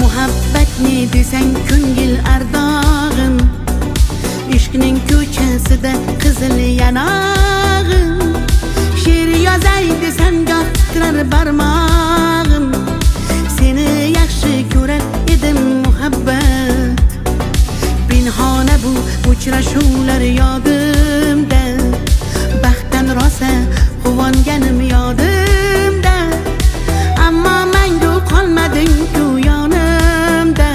Muhabbet ne desang ko'ngil ardog'im, ishqning ko'chasida qizil yanog'im. She'r yozay desam goh titrar barmog'im, seni yaxshi ko'rar edim muhabbat. Pinhona bu uchrashuvlar yodimda, baxtdan rosa quvonganim yodimda. Ammo mangu qolmading-ku yonimda,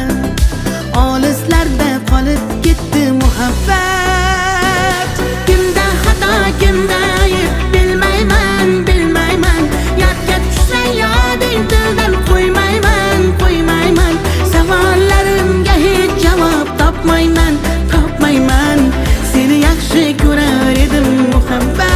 olislarda qolib ketdi muhabbat. Kimda xato, kimda ayb bilmayman, bilmayman. Yodga tushsa yoding tildan qo'ymayman, qo'ymayman. Savollarimga hech javob topmayman, topmayman. Seni yaxshi ko'rar edim muhabbat.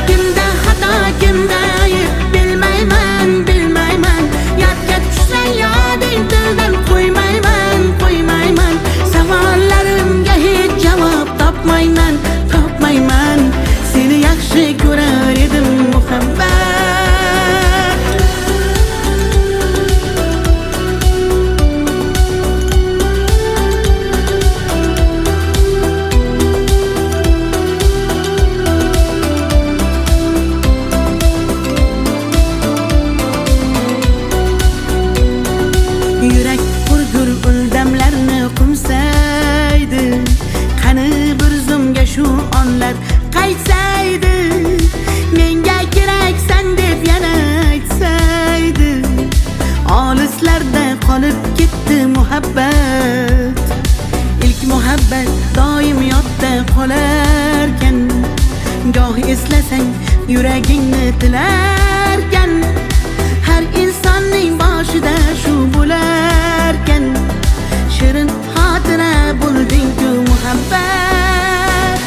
Kimda xato, kimda ayb bilmayman, bilmayman. Yodga tushsa yoding tildan qo'ymayman, qo'ymayman. Savollarimga hech javob topmayman, topmayman. Seni yaxshi ko'rar edim muhabbat. Yurak hurgur uldamlarni qumsaydi, qani bir zumga shu onlar qaytsaydi. Menga keraksan deb yana aytsaydi, olislarda qolib ketdi muhabbat. İlk muhabbat doim yodda qolarkan, goh eslasang yuragingni tilarkan. Har insonning boshida shu bo'larkan, shirin xotira bo'lding-ku muhabbat.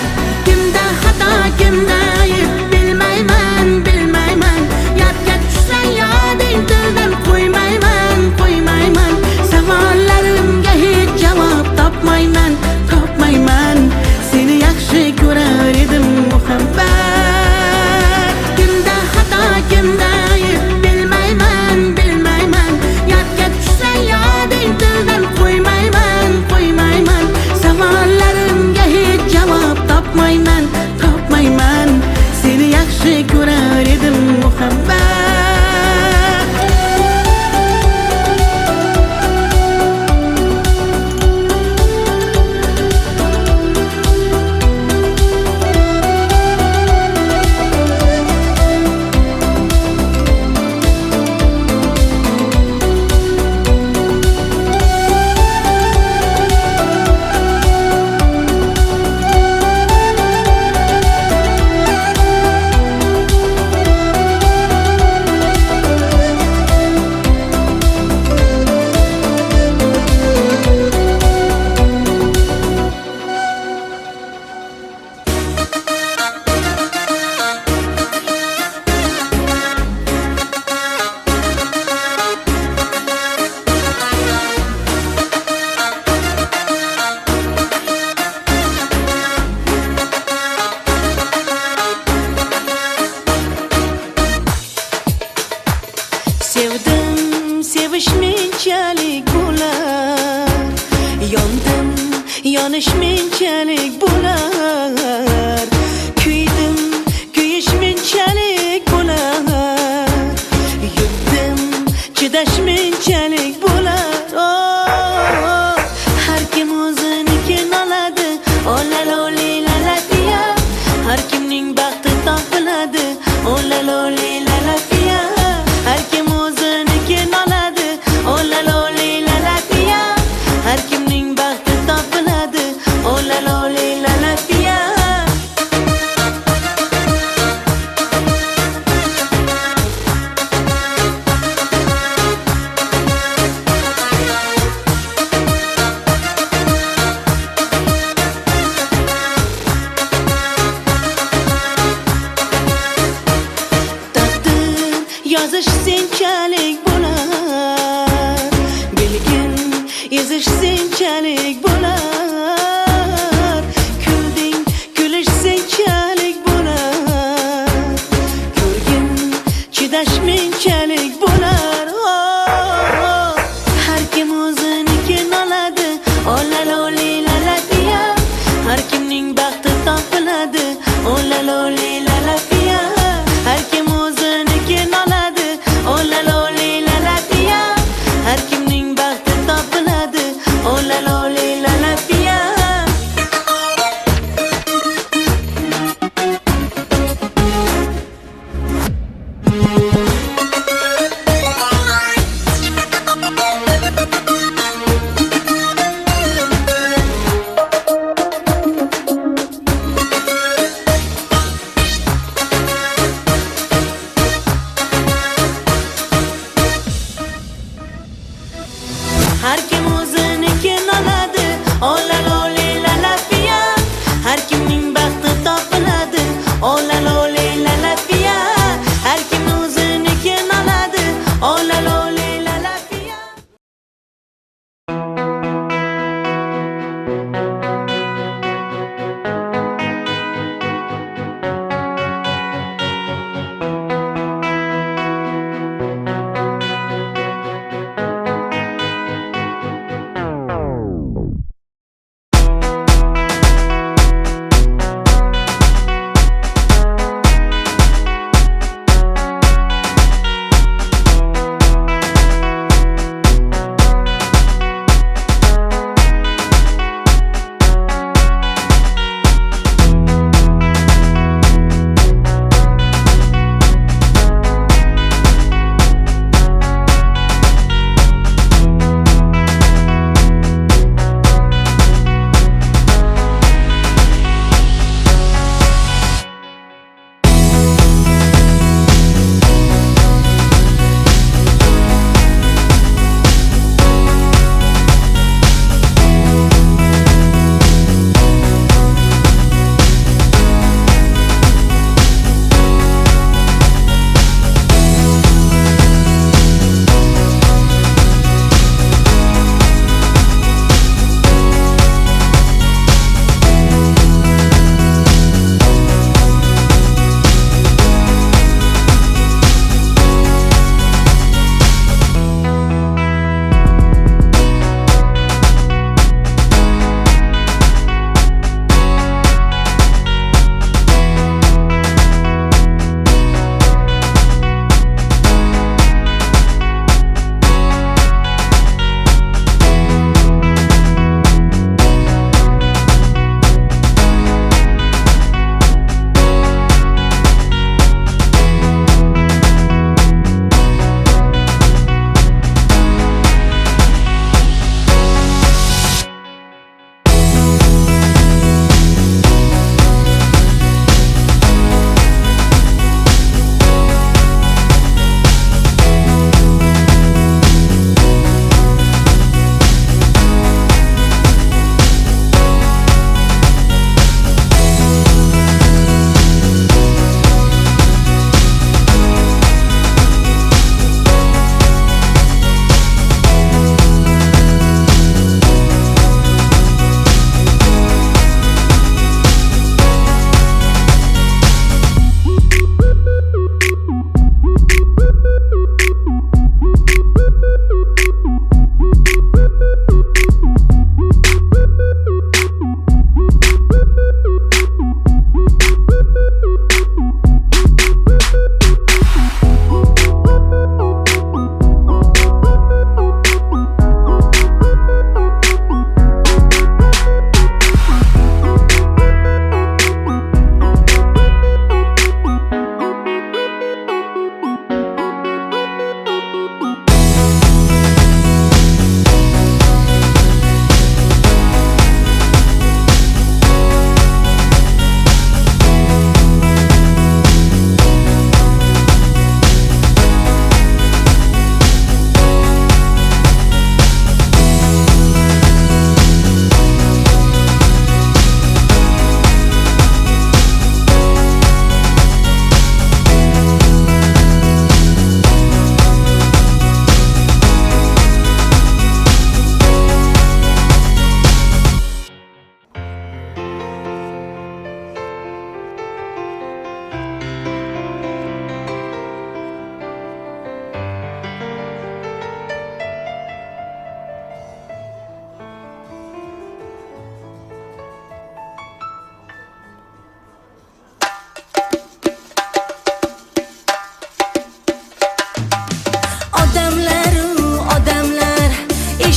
Kimda xato, kimda ayb bilmayman, bilmayman. Yodga tushsa yoding tildan qo'ymayman, qo'ymayman. Savollarimga hech javob topmayman, topmayman. Seni yaxshi ko'rar edim muhabbat. Kimda xato, kimda ayb bilmayman, bilmayman. Yodga tushsa yoding tildan qo'ymayman, qo'ymayman. Savollarimga hech javob topmayman, topmayman. Seni yaxshi ko'rar edim muhabbat. Sevdim, sevishmenchalik bo'lar. Yondim, yonishmenchalik bo'lar. Kuydim, kuyishmenchalik bo'lar. Yutdim, chidashmenchalik bo'lar. Oh, har kim o'ziniki oladi. Olaloli lalatiya. Har kimning baxti topiladi. Olaloli lalatiya. Har kim o'ziniki oladi. Olaloli lalatiya. Har kimning baxti topiladi. Olaloli lalatiya. Yozish senchalik bo'lar, bilgin ezish senchalik bo'lar. Kulding, kulish senchalik bo'lar. Ko'rgin, chidash menchalik bo'lar. Har kim o'zinikin oladi, olalo lafiya. Har kimning baxti topiladi, olalo lafiya. Har kim o'zinikin oladi, olalo lafiya.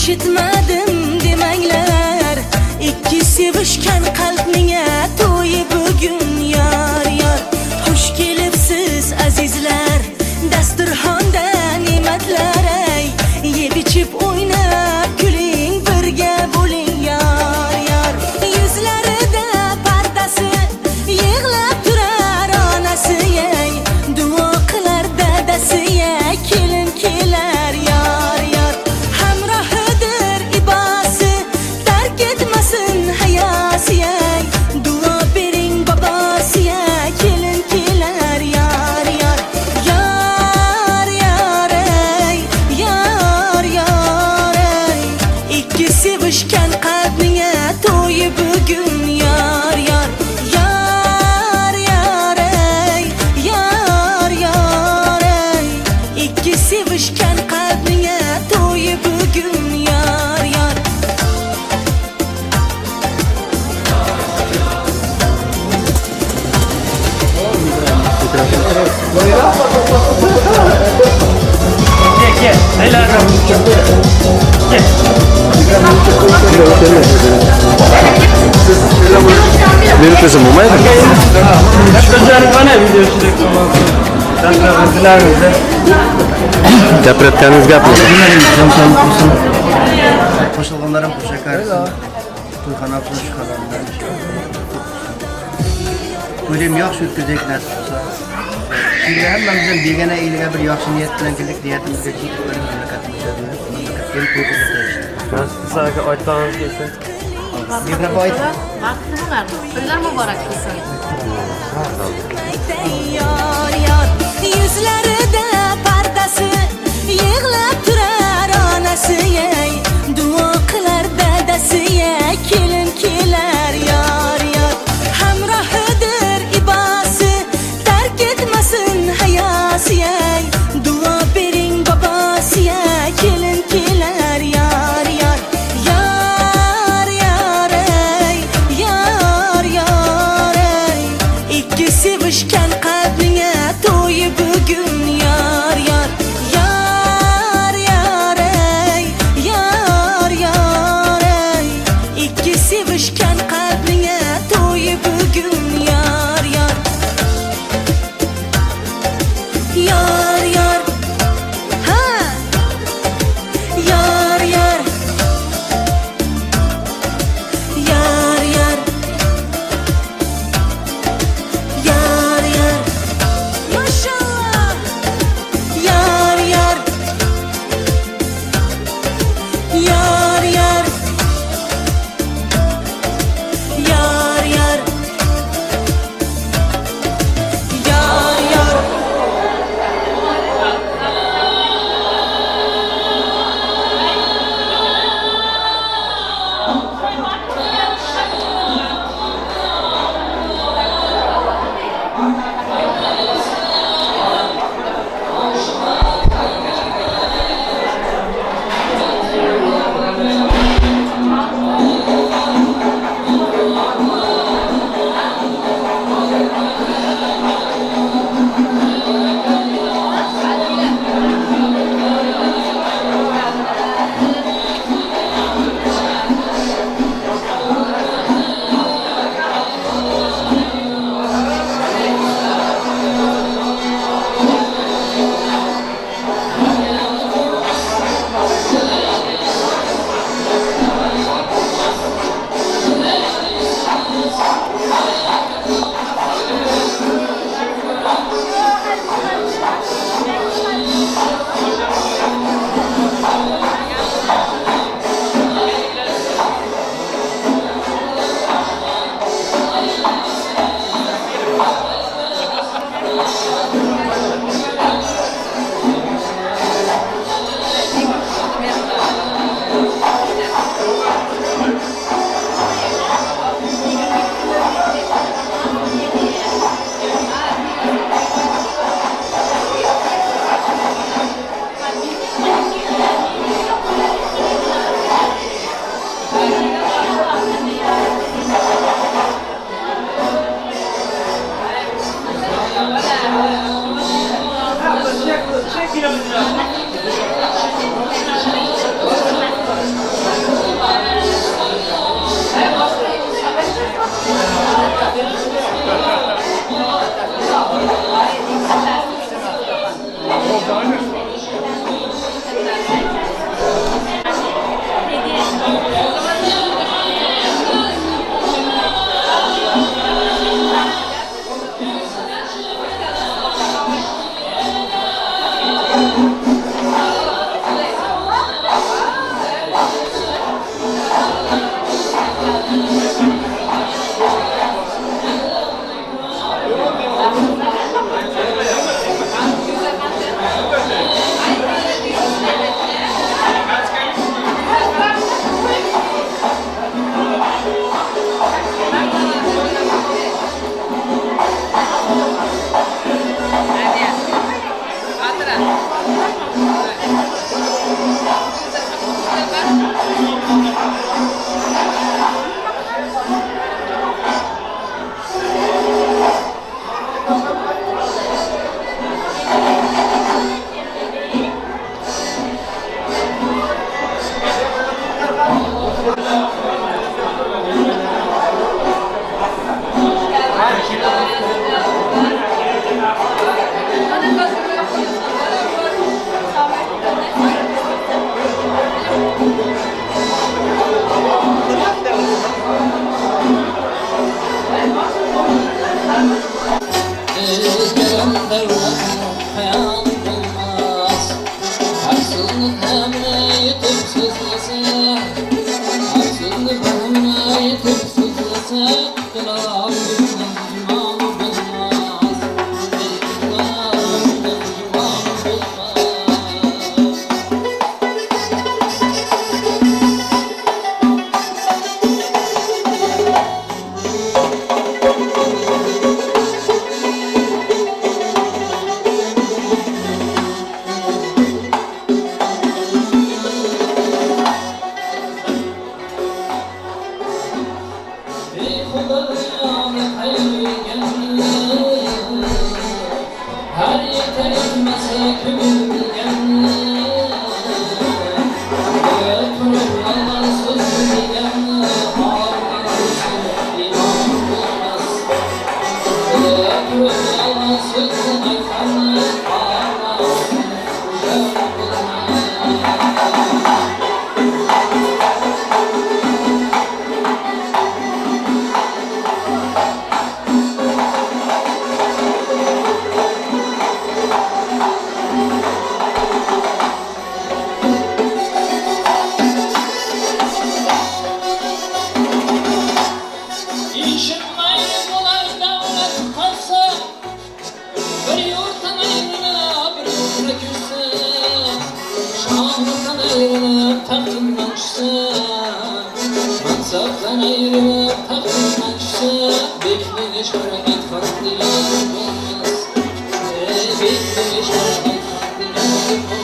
eshitmadim demanglar, ikki sevishgan qalbninga to'yi bugun yor yor. Xush kelibsiz azizlar, dasturxonda ne'matlar ay, yeb ichib o'ynab kuling, birga bo'ling yor yor. Yuzlarida pardasi yig'lab turar onasi ay, duo qilar dadasi ay, kelin kelar yor yor. Hamrohida Gel. Helal olsun. Gel. Benim kızım olmayı mı? Gözlerim bana video sürekli olan. Sen de dilerimize. Gapirayotganingiz gapmi? Qo'shilganlarim qo'shakar. To'yxona qo'shiqlaridan. To'yim yaxshi o'tkazak nasib bo'lsa. Sizlar hammamizdan begona elga bir yaxshi niyat bilan keldik, niyatimizga yetib kelib mamlakatimizga mamlakatga to'y qildik. Sizlarga aytganingiz kelsin. Mikrofon Vaqtimiz var. To'ylar muborak bo'lsin. Yar yar yüzlerinde pardası yığlab turar anası yey dua kılar dadası yey kelin kelar yar yar hamrohidir ibası terk etmesin hayası yey dua bering babası yey kelin kelar yar yar yar yar ey yar yar ey ikki sevishgan qalbinga to'yi bugun yar ayrılıp tahtından çıksa, mansaptan ayrılıp tahtından çıksa, bekleyiş hareket farklı olmaz. Bekleyiş hareket farklı olmaz.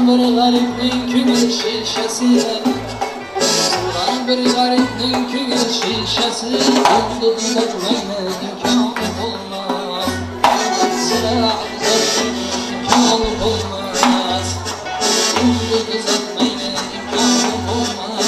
Bir garipnin küngül şişesi, bir garipnin küngül şişesi, yıldız satmayla imkan olmaz. Sıra imkan olmaz. Yıldız satmayla imkan olmaz.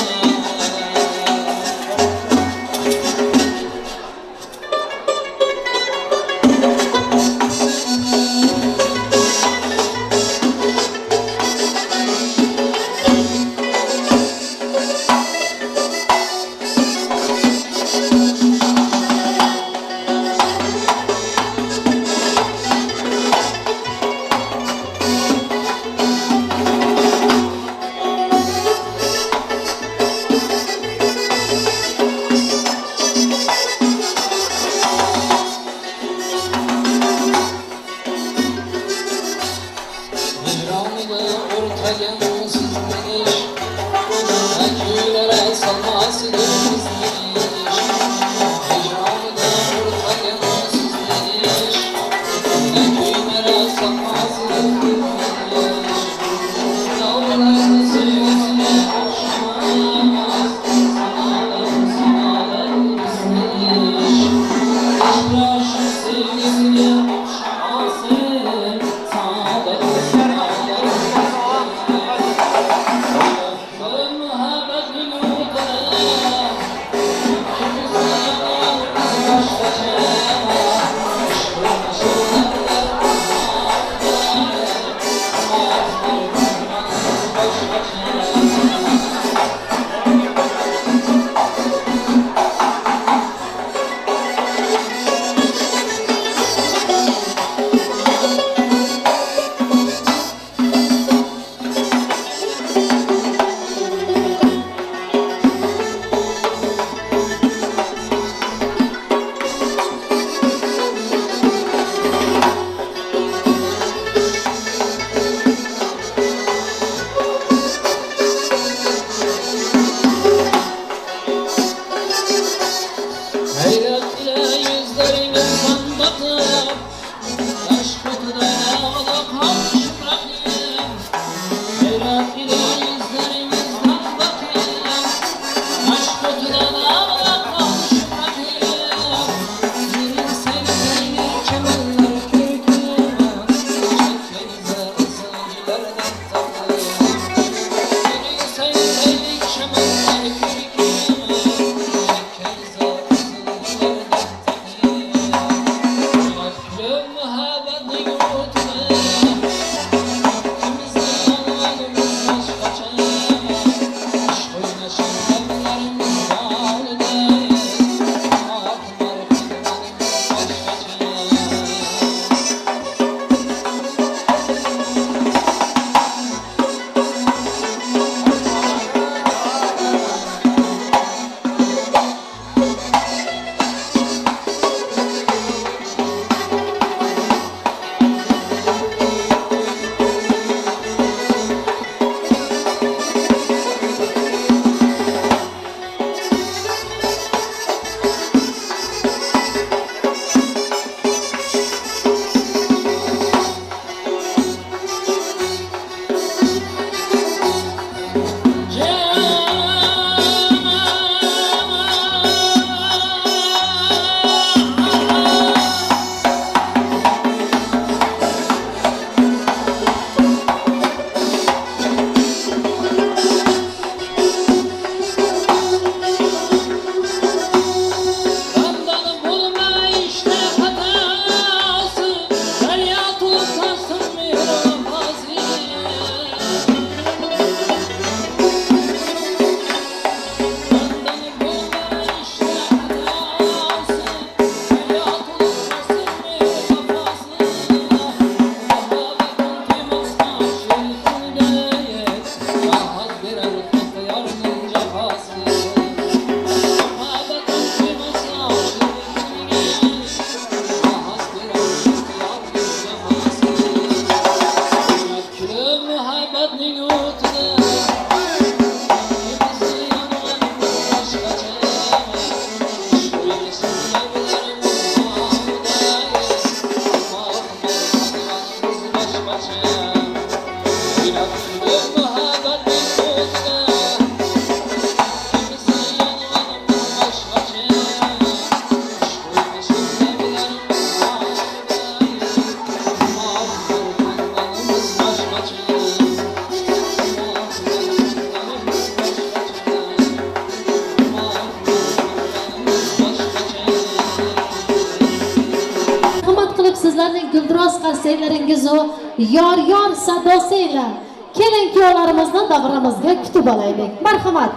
sizlarning gulduros qarsaylaringiz o yor yor sadosiyle keling kuyovlarimizni davramizga kutib olaylik. Marhamat.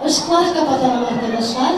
Işıkları kapatalım arkadaşlar.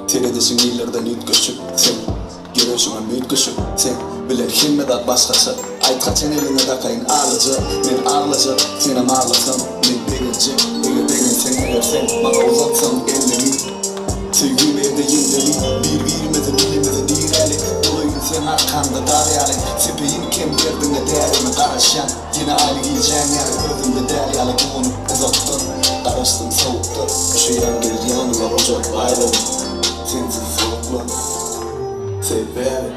Teredesin illerden yutkaşıp sen Görüyorsun mütkaşıp sen Biler himmedat başkası Aytkaçen eline takayın ağlıcı Men ağlıcı senem ağlasam Men beginci Ege begin sen eğer sen Bana uzatsam elleri Sevgim evde yendeli Birbirimize bilimize direli Dolayın sen arkanda daryalı Sepeyini kem derdine değerime karışan Yine aile giyeceğin yani Gözümde deryalı bunu uzattın Karıştım soğukta Bir şeyden gelir yanıma bucak ayrıldım Sensiz solukla Sev beni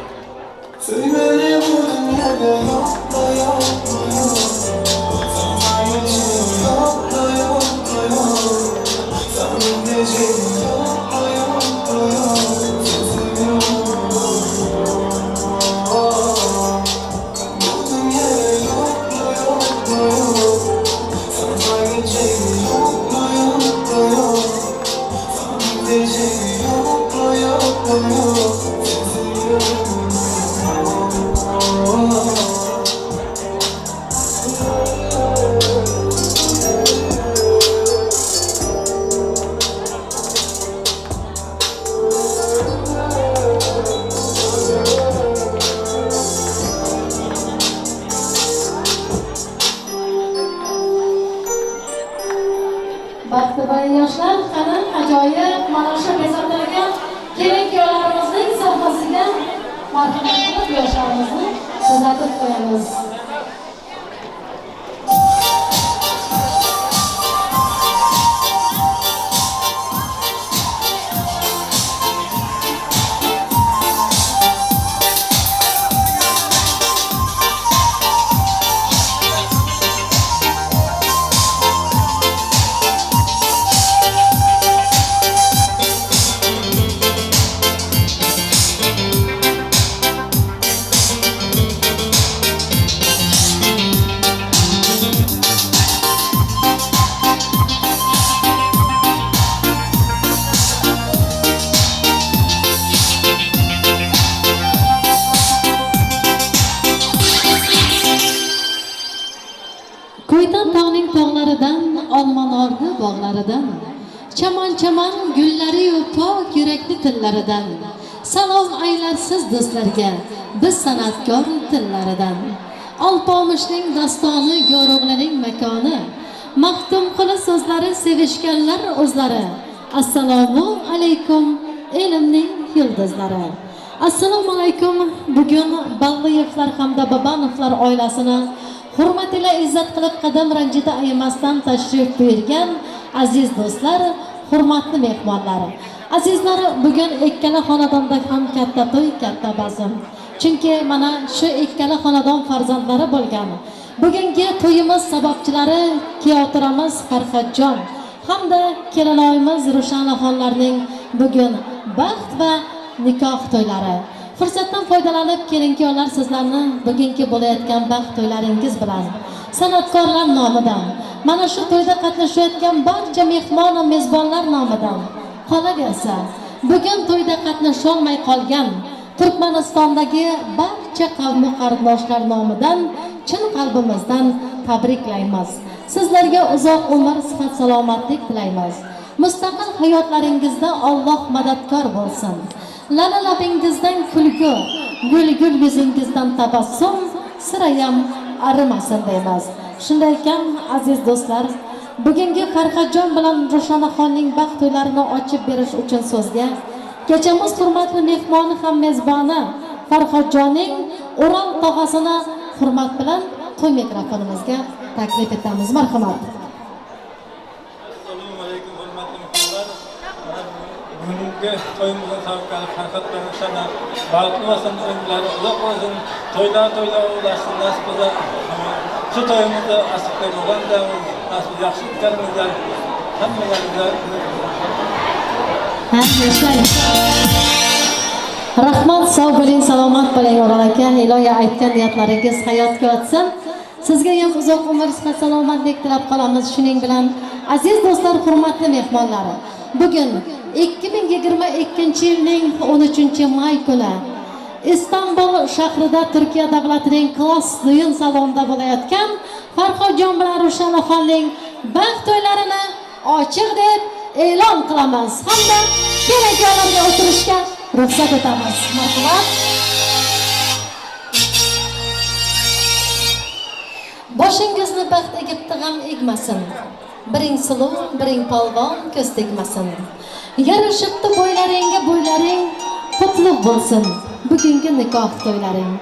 Sev beni bu dünyada yokla yokla yokla Sana geçeyim yokla yokla yokla Sana geçeyim yokla yokla yokla Bu dünyada yokla yokla yokla Sana geçeyim yokla yokla yokla Sana geçeyim Baxtiboy yoshlar qani ajoyib mana shu bezaklargan kelin-kuyovlarimizning sahifasiga marhamat qilib yoshlarimizni kuzatib qo'yamiz. Ko'ytan tog'ning tog'laridan, olmanorni bog'laridan, chaman-chaman gullari-yu pok yurakli tillaridan, salom aylarsiz do'stlarga, biz san'atkor tillaridan. Alpomushning dastoni yorug'lining makoni, mahtum qili so'zlari sevishganlar o'zlari. Assalomu alaykum elimning yulduzlari. Assalomu alaykum. Bugun Balliyevlar hamda Babanovlar oilasini hurmat ila izzat qilib qadam ranjida ayamasdan tashrif buyurgan aziz do'stlar, hurmatli mehmonlar. Azizlar, bugun ikkala xonadonda ham katta to'y, katta bazm. Chunki mana shu ikkala xonadon farzandlari bo'lgan. Bugungi to'yimiz sababchilari kuyovtiramiz Farhodjon hamda kelinoyimiz Rushanaxonlarning bugun baxt va nikoh to'ylari. Fursatdan foydalanib kelin-kuyovlar sizlarni bugungi bo'layotgan baxt to'ylaringiz bilan san'atkorlar nomidan, mana shu to'yda qatnashayotgan barcha mehmon va mezbonlar nomidan, qolaversa bugun to'yda qatnasha olmay qolgan Turkmanistondagi barcha qavm qarindoshlar nomidan chin qalbimizdan tabriklaymiz. Sizlarga uzoq umr, sihat, salomatlik tilaymiz. Mustaqil hayotlaringizda Alloh madadkor bo'lsin. Lala labingizdan kulgu, gul yuzingizdan tabassum sirayam arimasin deymiz. Shunday ekan, aziz do'stlar, bugungi Farhodjon bilan Rushanaxonning baxt to'ylarini ochib berish uchun so'zga kechamiz hurmatli mehmoni ham mezboni Farhodjonning O'rol tog'asini hurmat bilan to'y mikrofonimizga taklif etamiz. Marhamat. Assalomu alaykum hurmatli mehmonlar. Bugungi to'yimizga tavakkal Farhod bilan sana baxt bo'lsin, umrlari uzoq bo'lsin, to'ylar ulashsin, nasib bo'lsa. Shu to'yimizni asliga bo'lganda nasib yaxshi o'tkazinglar. Hammalaringizga Ha, yoshlar. Rahmat, sog' bo'ling, salomat bo'ling o'g'il aka. Iloyo aytgan niyatlaringiz hayotga o'tsin. Sizga ham uzoq umr, sihat, salomatlik tilab qolamiz. Shuning bilan aziz do'stlar, hurmatli mehmonlar, bugun 2022-yilning 13-may kuni Istanbul shahrida Turkiya davlatining klass o'yin salonida bo'layotgan Farhodjon bilan Rushan onaxonning baxt to'ylarini ochiq deb e'lon qilamiz hamda keraklarga o'tirishga ruxsat etamiz. Marhamat. Boshingizni baxt egibdi g'am egmasin. Biring suluv, biring polvon, ko'z tegmasin. Yarashibdi bo'ylaring qutlug' bo'lsin. Bugungi nikoh to'ylaring.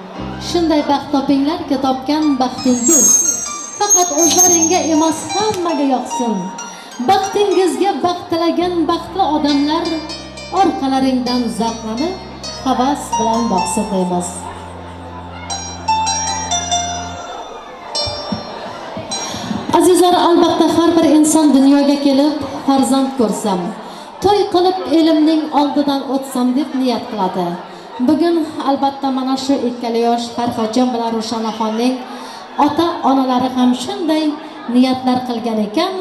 Shunday baxt topinglarki, topgan baxtingiz faqat o'zlaringga emas, hammaga yoqsin. Baxtingizga baxt tilagan baxtli odamlar orqalaringdan zavqlanib, havas bilan boqsin deymiz. Azizlar, albatta har bir inson dunyoga kelib farzand ko'rsam, to'y qilib elimning oldidan o'tsam deb niyat qiladi. Bugun albatta mana shu ikkala yosh Farhodjon bilan Rushan onaxonning ota-onalari ham shunday niyatlar qilgan ekan.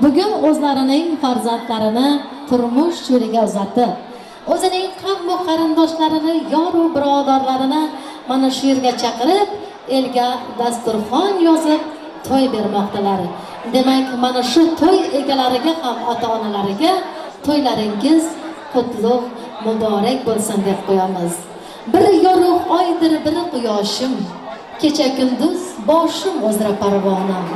Bugun o'zlarining farzandlarini turmush yo'liga uzatdi. O'zining qavm va qarindoshlarini, yor va birodarlarini mana shu yerga chaqirib, elga dasturxon yozib to'y bermoqdalar. Demak, mana shu to'y egalariga ham ota-onalariga to'ylaringiz qutlug' muborak bo'lsin deb qo'yamiz. Bir yorug' oydir, bir quyoshim, kecha kunduz boshim o'zra parvonam.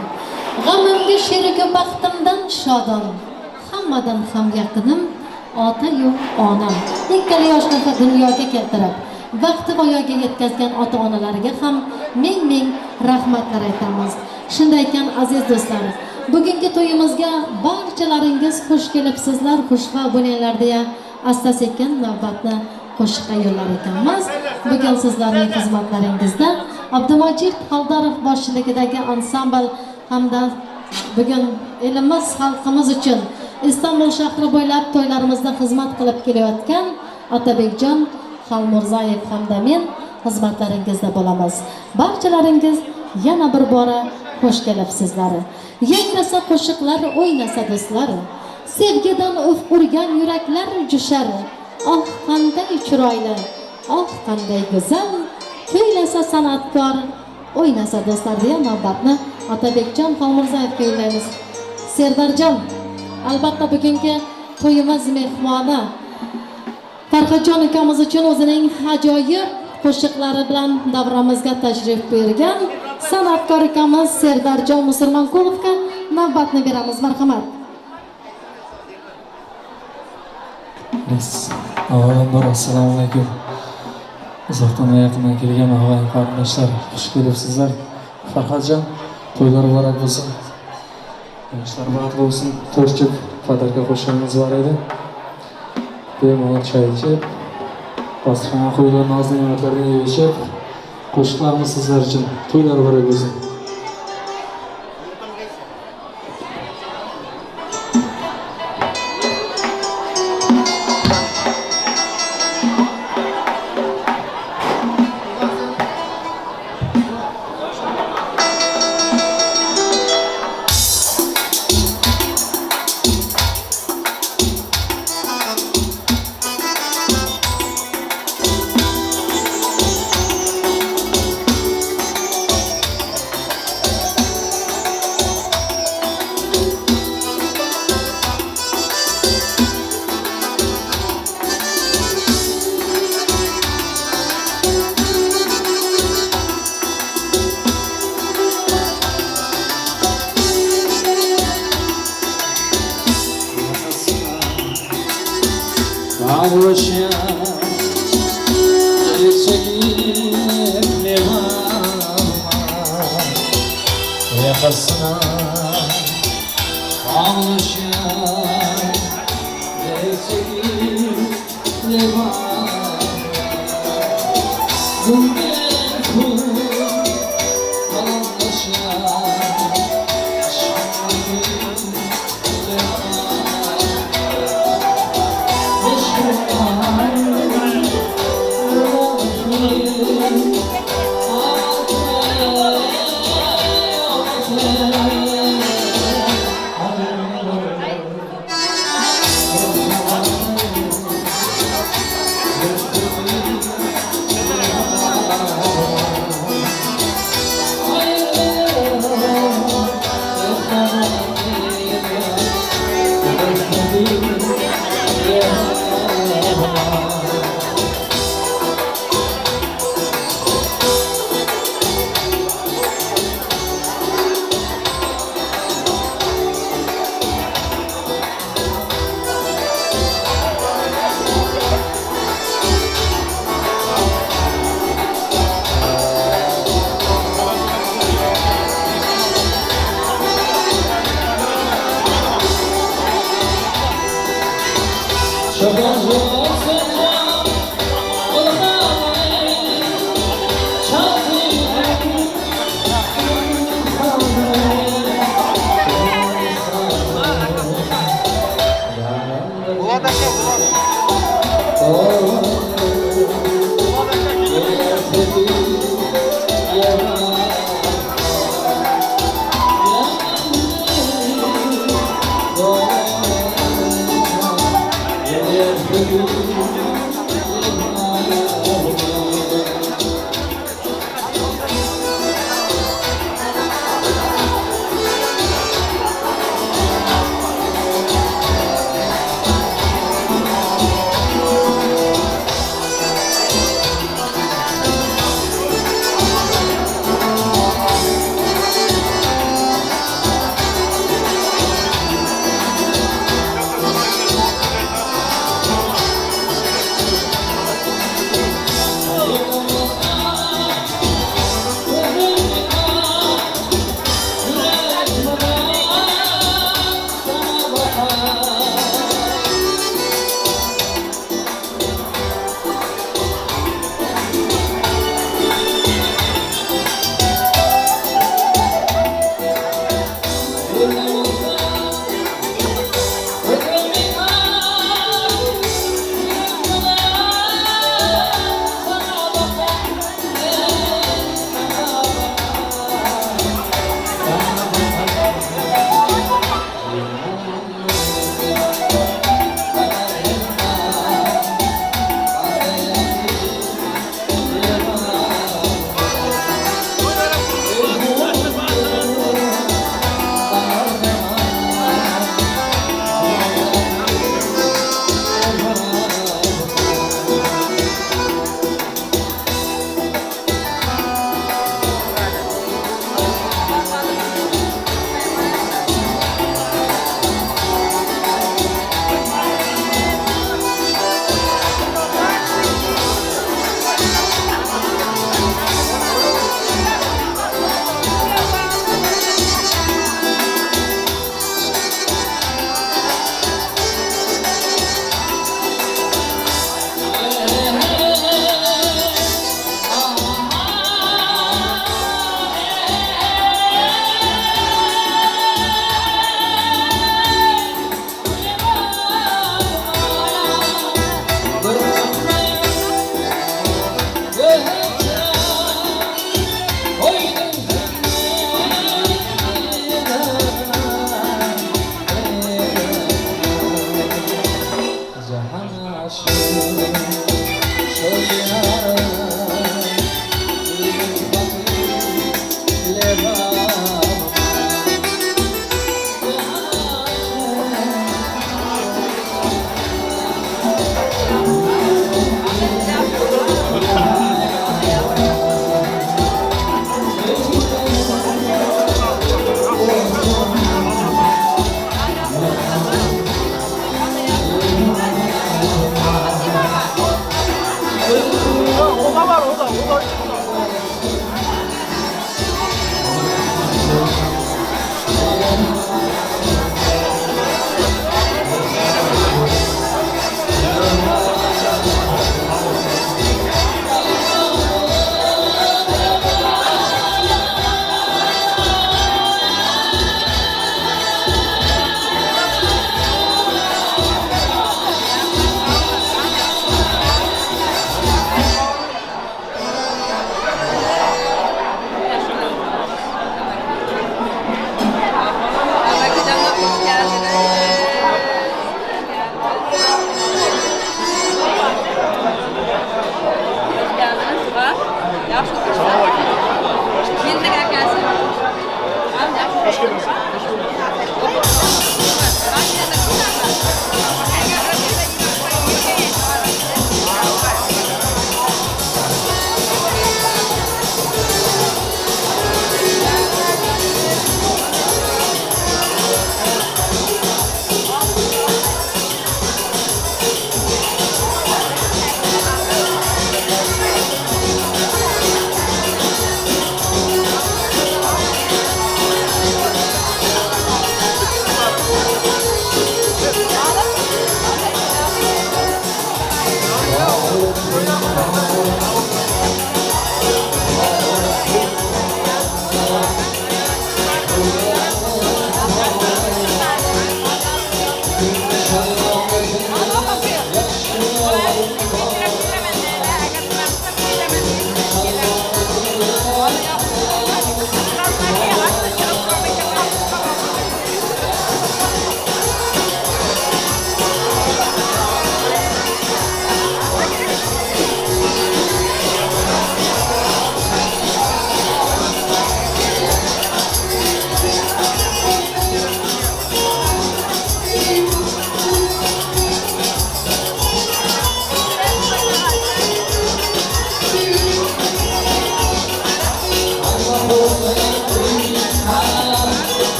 G'amimga sherigi baxtimdan shodon, hammadan ham yaqinim ota-yu onam. Ikkala yoshni dunyoga keltirib, vaqti voyaga yetkazgan ota-onalariga ham ming rahmatlar aytamiz. Shunday ekan aziz do'stlar, bugungi to'yimizga barchalaringiz xush kelibsizlar, xushva bo'linglar deya asta-sekin navbatni qo'shiqqa yo'llar ekanmiz. Bugun sizlarning xizmatlaringizda Abdumajid Xaldarov boshchiligidagi ansambl hamda bugun elimiz, xalqimiz uchun Istanbul shahri bo'ylab to'ylarimizda xizmat qilib kelayotgan Otabekjon Xalmurzayev hamda men xizmatlaringizda bo'lamiz. Barchalaringiz yana bir bora xush kelibsizlar. Yangrasa qo'shiqlar o'ynasa do'stlar, sevgidan uf urgan yuraklar jushar. Oh qanday chiroyli, oh qanday go'zal, kuylasa san'atkor, o'ynasa do'stlar deya navbatni Otabekjon Xalmurzayevga yo'llaymiz. Serdarjon, albatta bugungi to'yimiz mehmoni Farhodjon akamiz uchun o'zining ajoyib qo'shiqlari bilan davramizga tashrif buyurgan san'atkor akamiz Serdarjon Musulmonqulovga navbatni beramiz. Marhamat. Avvalambor assalomu alaykum. Uzoqdan va yaqindan kelgan og'ayni qarindoshlar, xush kelibsizlar. Farhodjon, to'ylar muborak bo'lsin. Yoshlar baxtli bo'lsin. To'rtchib fadarga qo'shig'imiz bor edi. Bemalol choy ichib, dasturxonga qo'yilgan nozli ne'matlardan yeyishib, qo'shiqlarimiz sizlar uchun to'ylar muborak bo'lsin.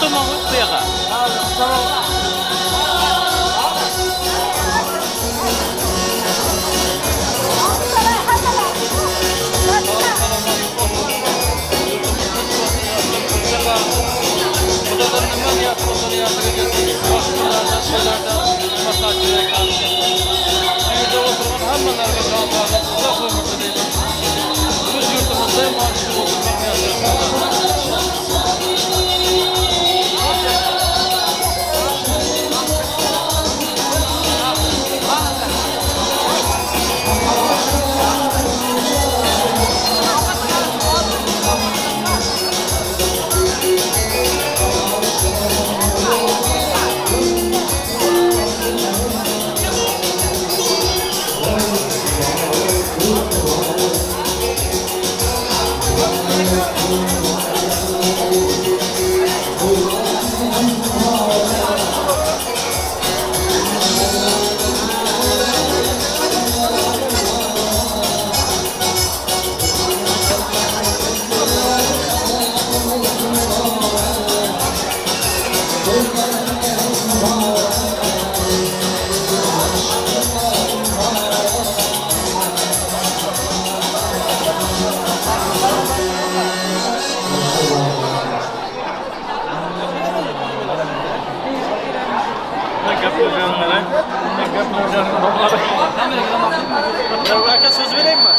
Tamam, bu yaga. Tamam. Söz vereyim mi?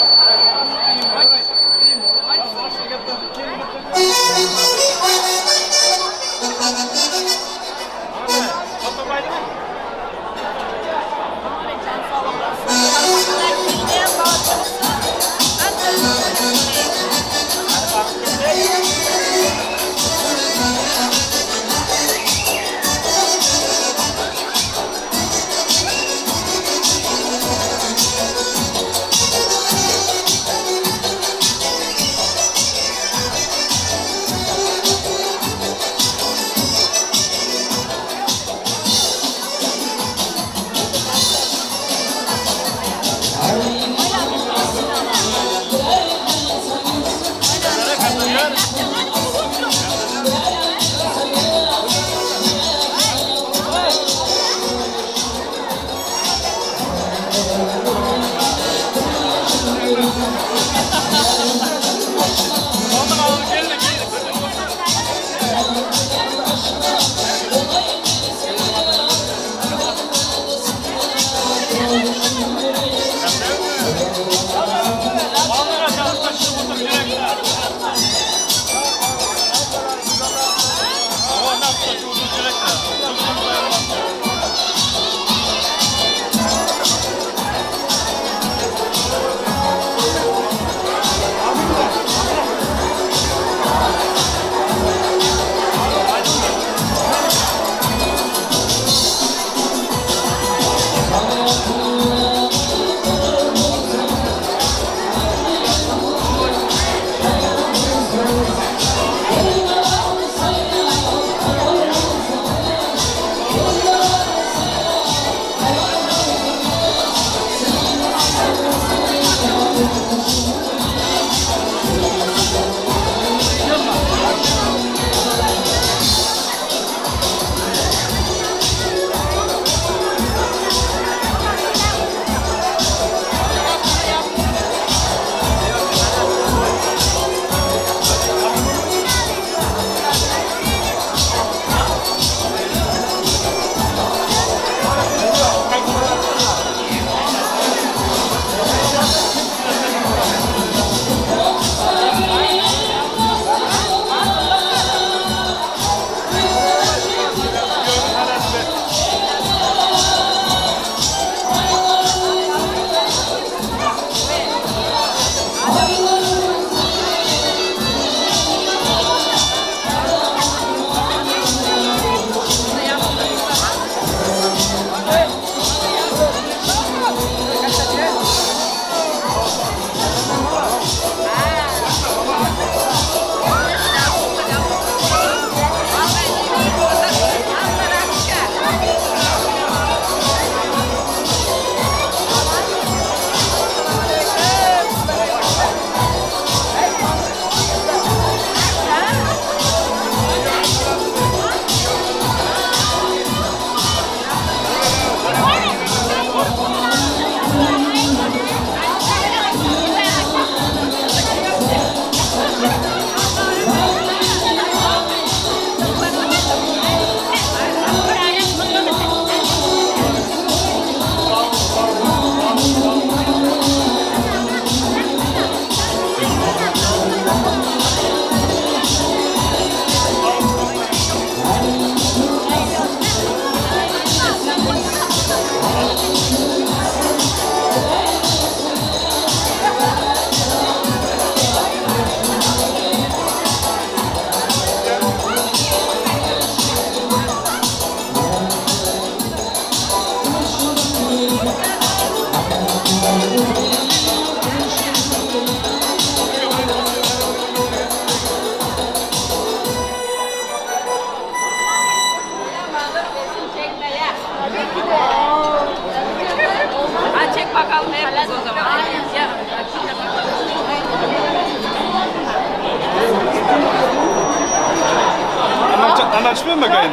Yarışmıyor mu bakayım?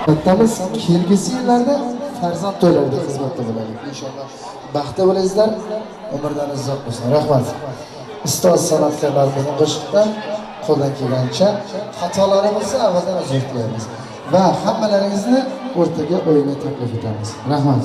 Hattamiz kelgusi yillarda farzand to'ylarida xizmatda bo'laylik. Inshaalloh baxtli bo'lasizlar, umrlaringiz uzoq bo'lsin. Rahmat. Ustoz san'atkorlarimizning qo'shiqdan qo'ldan kelgancha xatolarimizni avvaldan uzr tilaymiz va hammalaringizni o'rtaga o'yinga taklif etamiz. Rahmat.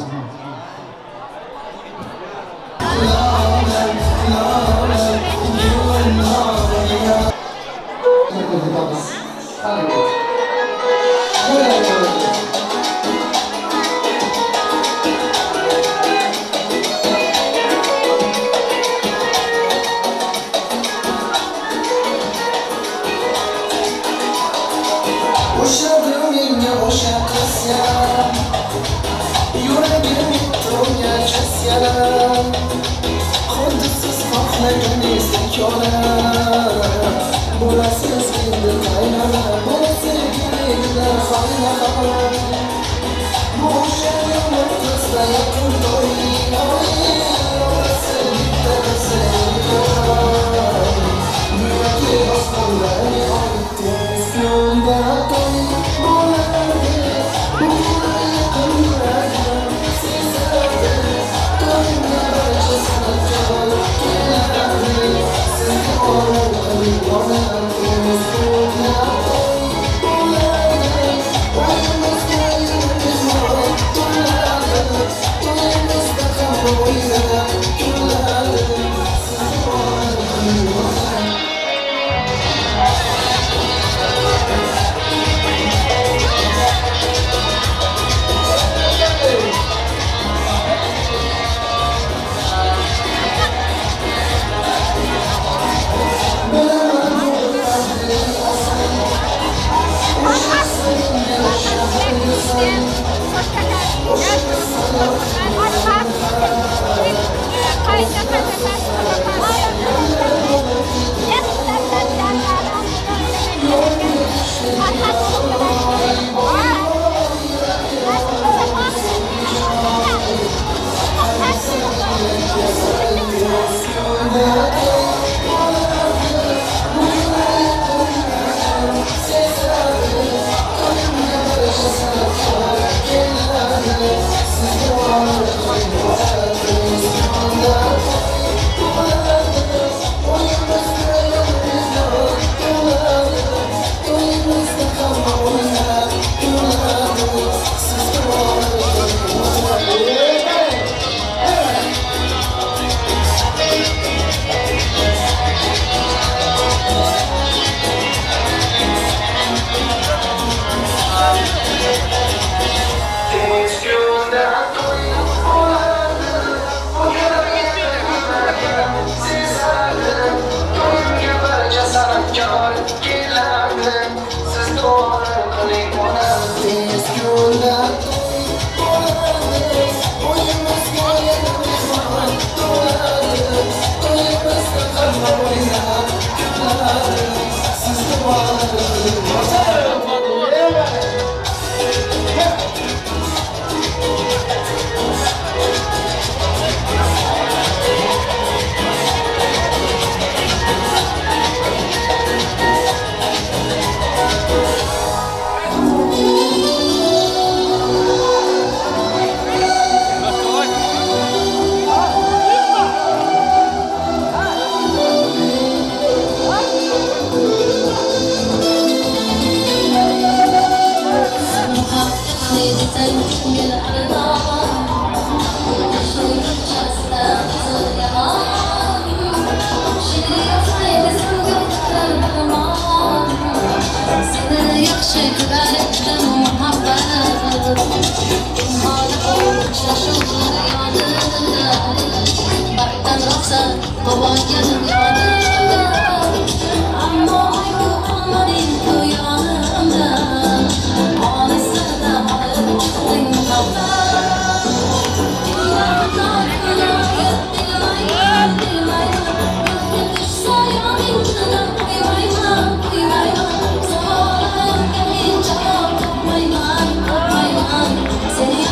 Seni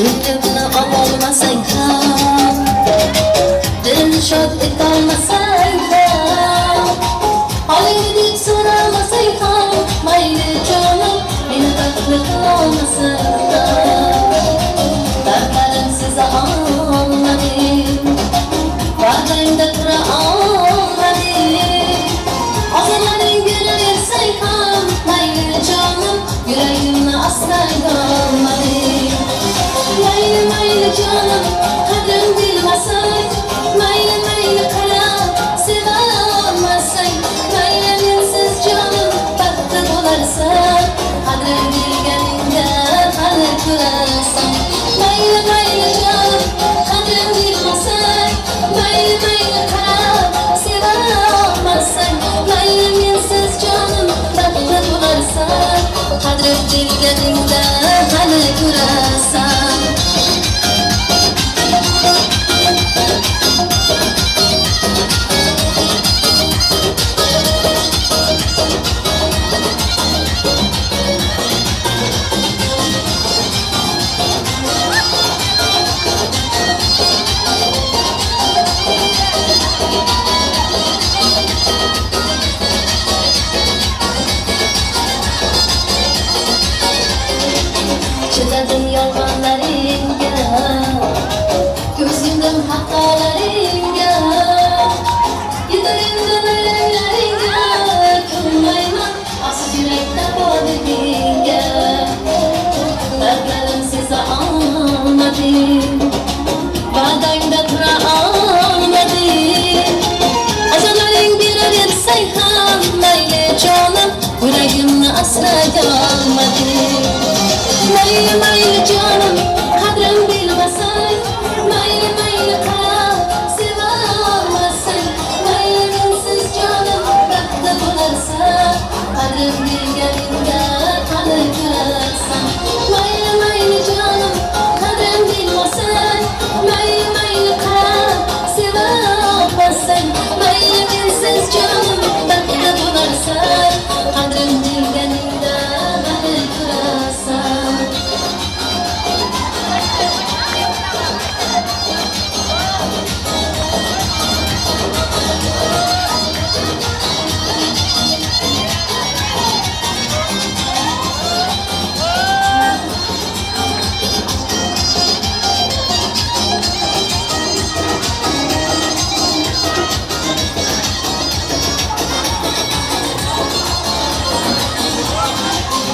Ko'nglimni ololmasang ham, dilni shod etolmasang ham, holingni deb so'ramasang ham, mayli jonim, meni baxtli qilolmasang ham. Dardlarim seza olmadim, bag'ringda tura olmadim. Ozorlaring beraversang ham, mayli jonim, yuragimni asray olmadim. Mayli mayli jonim, qadrim bilmasang, mayli mayli qarab seva olmasang, mayli mensiz jonim baxtli bo'larsan, qadrim bilganingda hali ko'rasan. Mayli mayli jonim, qadrim bilmasang, mayli mayli qarab seva olmasang, mayli mensiz jonim baxtli bo'larsan, qadrim bilganingda hali ko'rasan. Chidadim yolg'onlaringga, ko'zimdan xatolaringga, yedirindim o'ylanlaringga, ko'nmayman oqsiz yurakda borligingga. Dardlarim seza olmadim, bag'ringda tura olmadim. Ozorlaring beraversang ham, mayli jonim, yuragimni asray olmadim. Mayli mayli jonim, qadrim bilmasang, mayli mayli qarab seva olmasang, mayli mensiz jonim baxtli bo'larsan, qadrim bilganingda hali ko'rasan. Mayli mayli jonim, qadrim bilmasang, mayli mayli qarab seva olmasang, mayli mensiz jonim baxtli bo'larsan, qadrim bilganingda hali ko'rasan.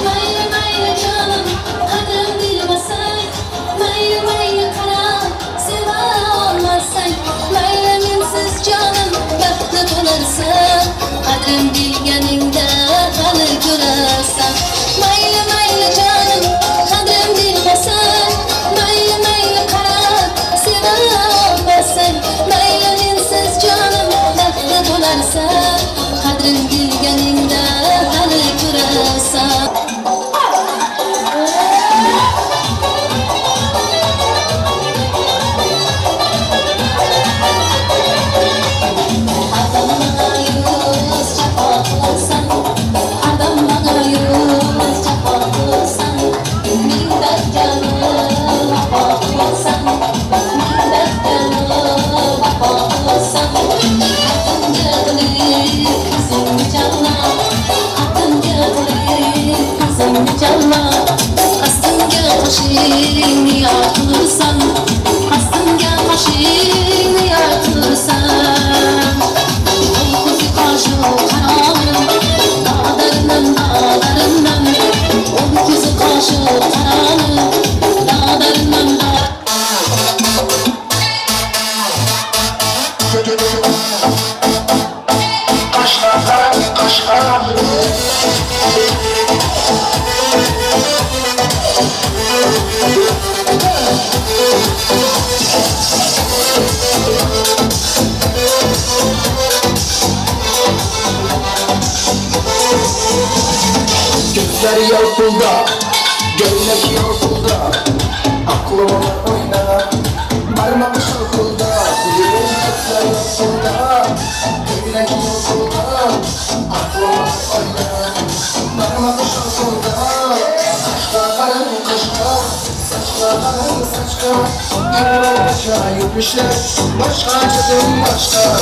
Mayli mayli jonim, qadrim bilmasang, mayli mayli qarab seva olmasang, mayli mensiz jonim baxtli bo'larsan, qadrim bilganingda hali ko'rasan. Mayli mayli jonim, qadrim bilmasang, mayli mayli qarab seva olmasang, mayli mensiz jonim baxtli bo'larsan, qadrim bilganingda hali ko'rasan. Gözler yolda, gömlek yolda, aklım oyna, parmak şokulda, gözler yolda, gömlek yolda, aklım oyna, parmak şokulda, aşka karın kışka, Başka kadın saçka Yavrubaşa yürümüşler Başka kadın başka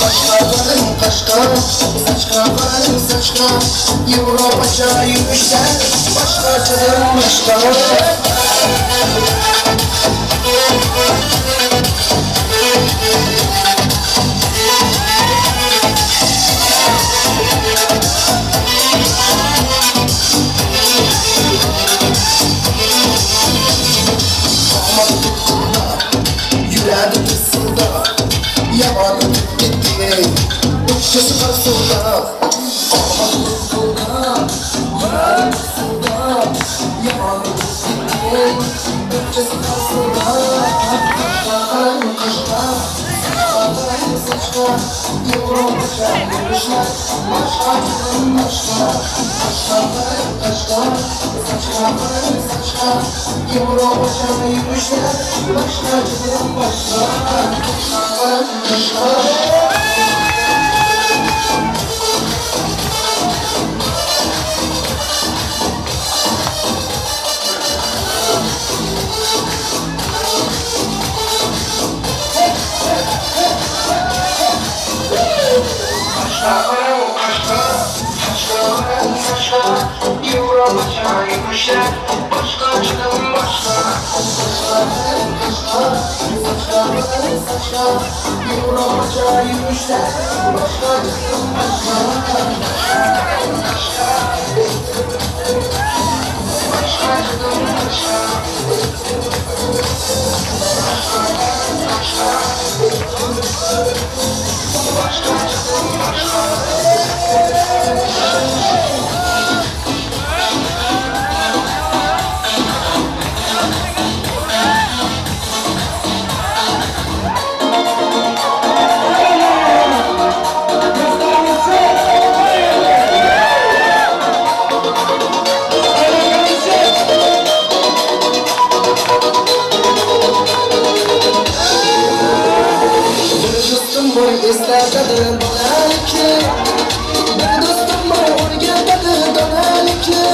Başka kadın başka Saçka kadın saçka Yavrubaşa yürümüşler Başka kadın başka Yüreğim kısılda Yamanım gitti Uççası karşısında Aman kısılda Yüreğim kısılda Yamanım gitti Uççası karşısında Karan kaşka Karan saçka Yavrubaşa yürümüşler Başka kadın başka Başka karan kaşka Saçka karan saçka Yavrubaşa yürümüşler Başka kadın başka Karan kaşka Yavrubaşa yürümüşler Başka kadın başka Saçka kadın saçka Yavrubaşa yürümüşler Başka kadın başka Başka kadın başka Esnadadır bonalike Bir dostum var o'rgatadir donalike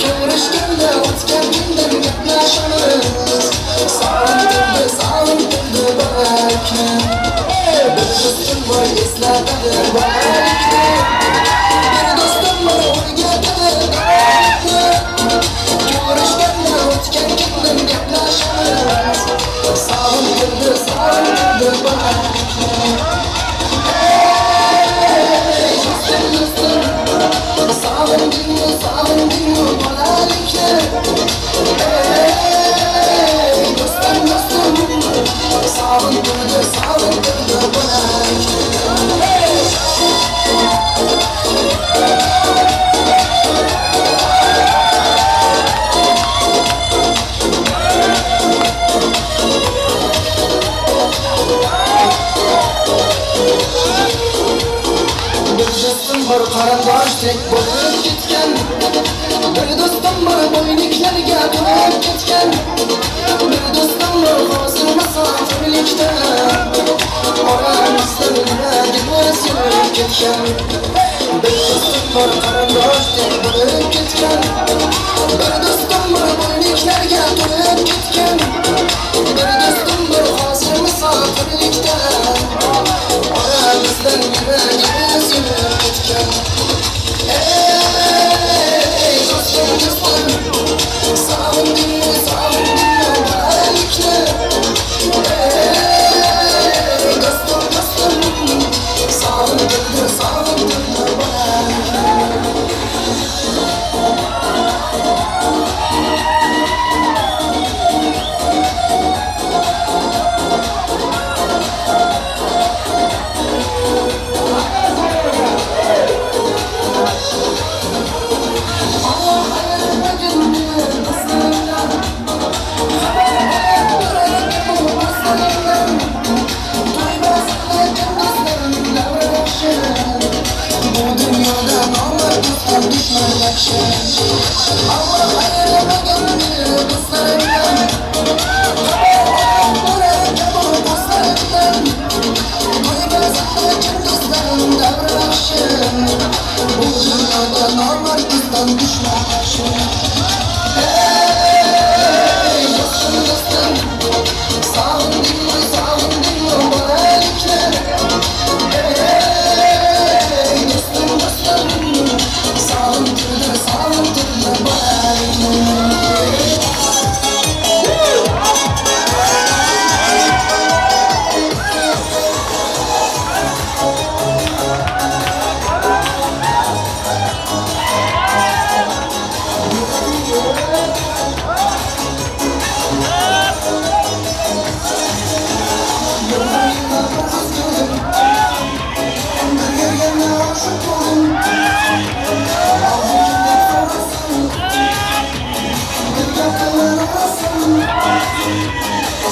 Ko'rishganda o'tgan kunlar gaplashamiz Sog'intirdi bonalike Bir dostum var esnadadir bonalike Bir dostum var o'rgatadir donalike Ko'rishganda o'tgan kunlar gaplashamiz Sog'intirdi bonalike Qarindoshtek bo'lib ketgan Bir do'stim bor boyliklarga to'lib ketgan Bir do'stim bor hozir musofirlikda Oramizda nima deb o'zgarib ketgan Bir do'stim bor qarindoshtek bo'lib ketgan Bir do'stim bor boyliklarga to'lib ketgan Bir do'stim bor hozir musofirlikda Oramizda nima deb o'zgarib ketgan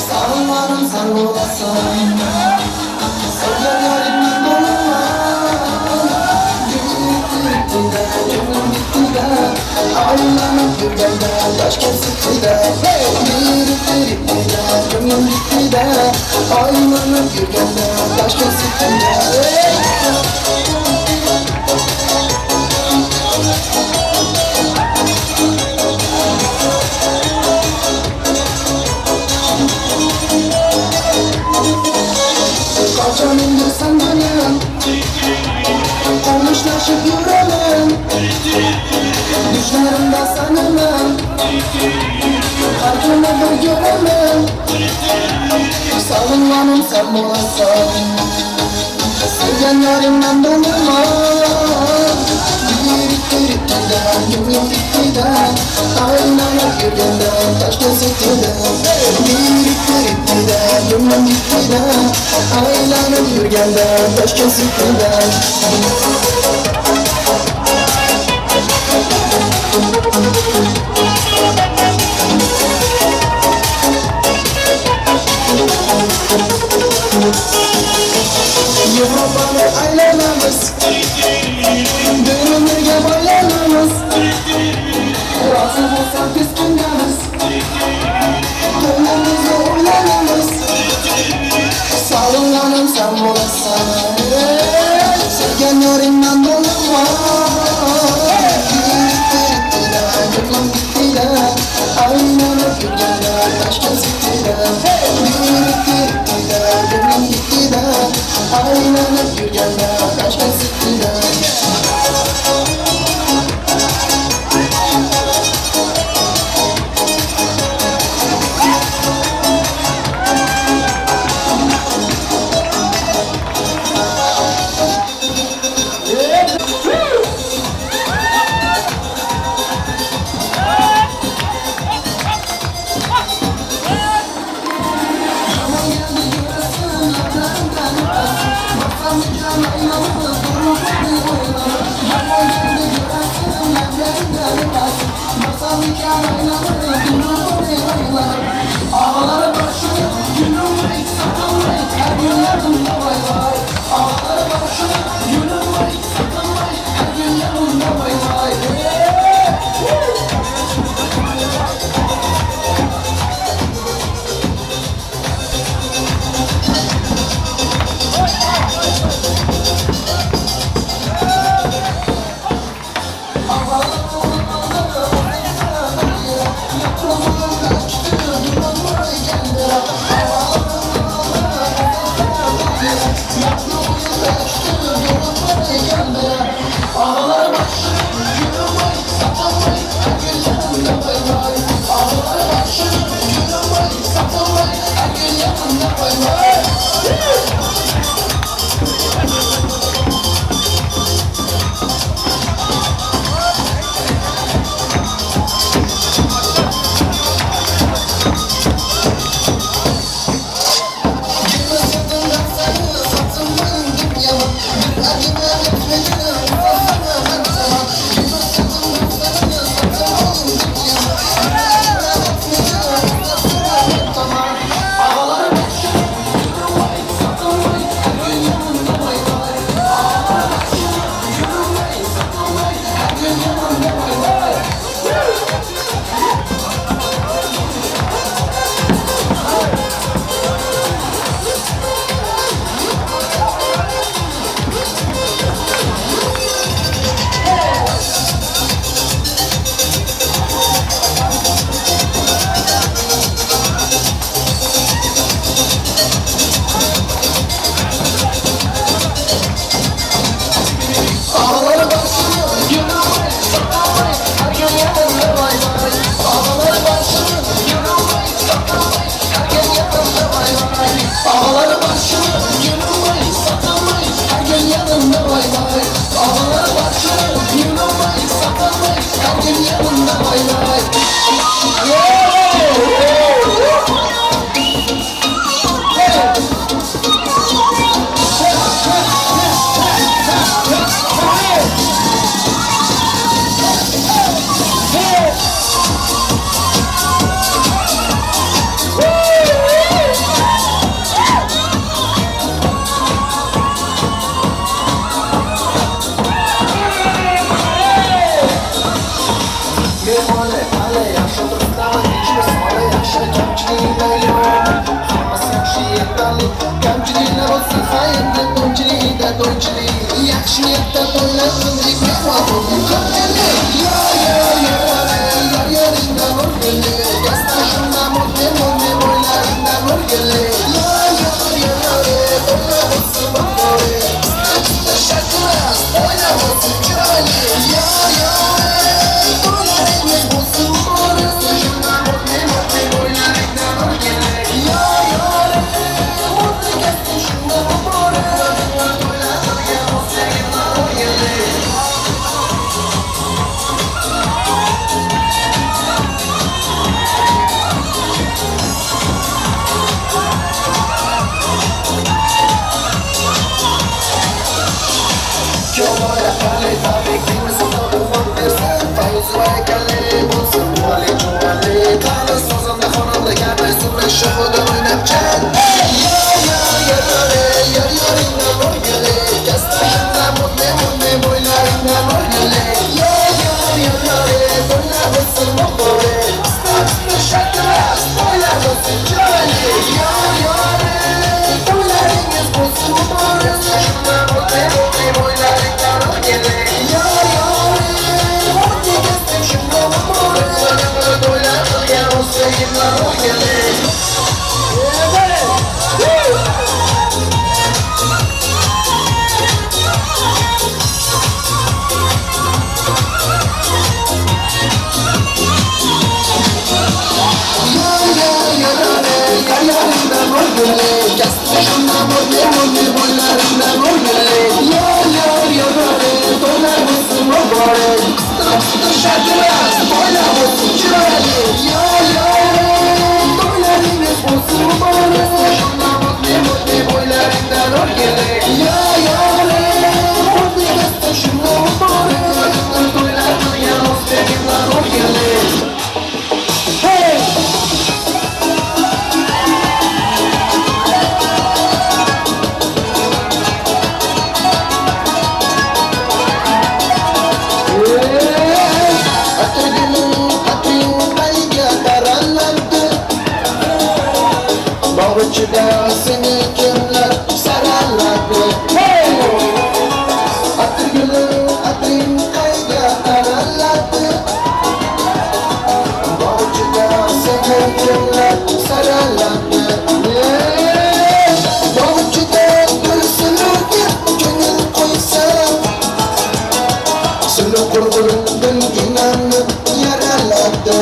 Sarılmadım sen olasın. Sevgiler yarimden dolma. Gönlüm gitti de aylanıp yürgende yaş kesildi de. Gönlüm gitti de aylanıp yürgende yaş kesildi de. Kalçam indirsen benim konuşlaşıp yüremem. Düşlerimde sanırım kalbime bir göremem. Savunmanım sen olasın. Sevgen yarimden dolma. Gitti de gönlüm gitti de aynalar yürgende taş kesildi de. Gitti de gönlüm gitti de aynalar yürgende taş kesildi de. Yuvamı aylanamız, düğünümüge boyanamız. Razı olsak biz gündemiz, gönlümüzü oylanamız. Sarılganım sen olasın, sevgen yarimden dolma. Gitti de, gönlüm gitti de, aynalı yürgende taş kesildi de. Gitti de, gönlüm gitti de, aynalı yürgende taş kesildi de. Kamchiliklar olsa xayrli, to'ychilikda to'ychilik. Yaxshi niyatda to'ylar qildik, mehmon bo'ldik. Yoringdan o'rgili, gasda shundan o'rgili, o'ylaringdan o'rgili. To'ylar olsin bahori, shakras, to'ylar olsin chiroyli. To'ylaringiz bo'lsin bahori, shundan o'rgili, o'ylaringdan o'rgili. Şahada oynapcan Yoringdan o'rgili Gasdaşından mutli boylaringdan o'rgili To'ylar bo'lsin bahori Shakras, to'ylar bo'lsin chiroyli To'ylaringiz bo'lsin bahori Shundan mutli boylaringdan o'rgili Shundan bahori To'ylar qilgan o'zligimdan o'rgili Bağıcıda seni kimler sararladı Atır gülüm atın kayga sararladı Bağıcıda seni kimler sararladı Bağıcıda bir sınırga gönül koysam Sulu kurgulun bilginanı yaraladı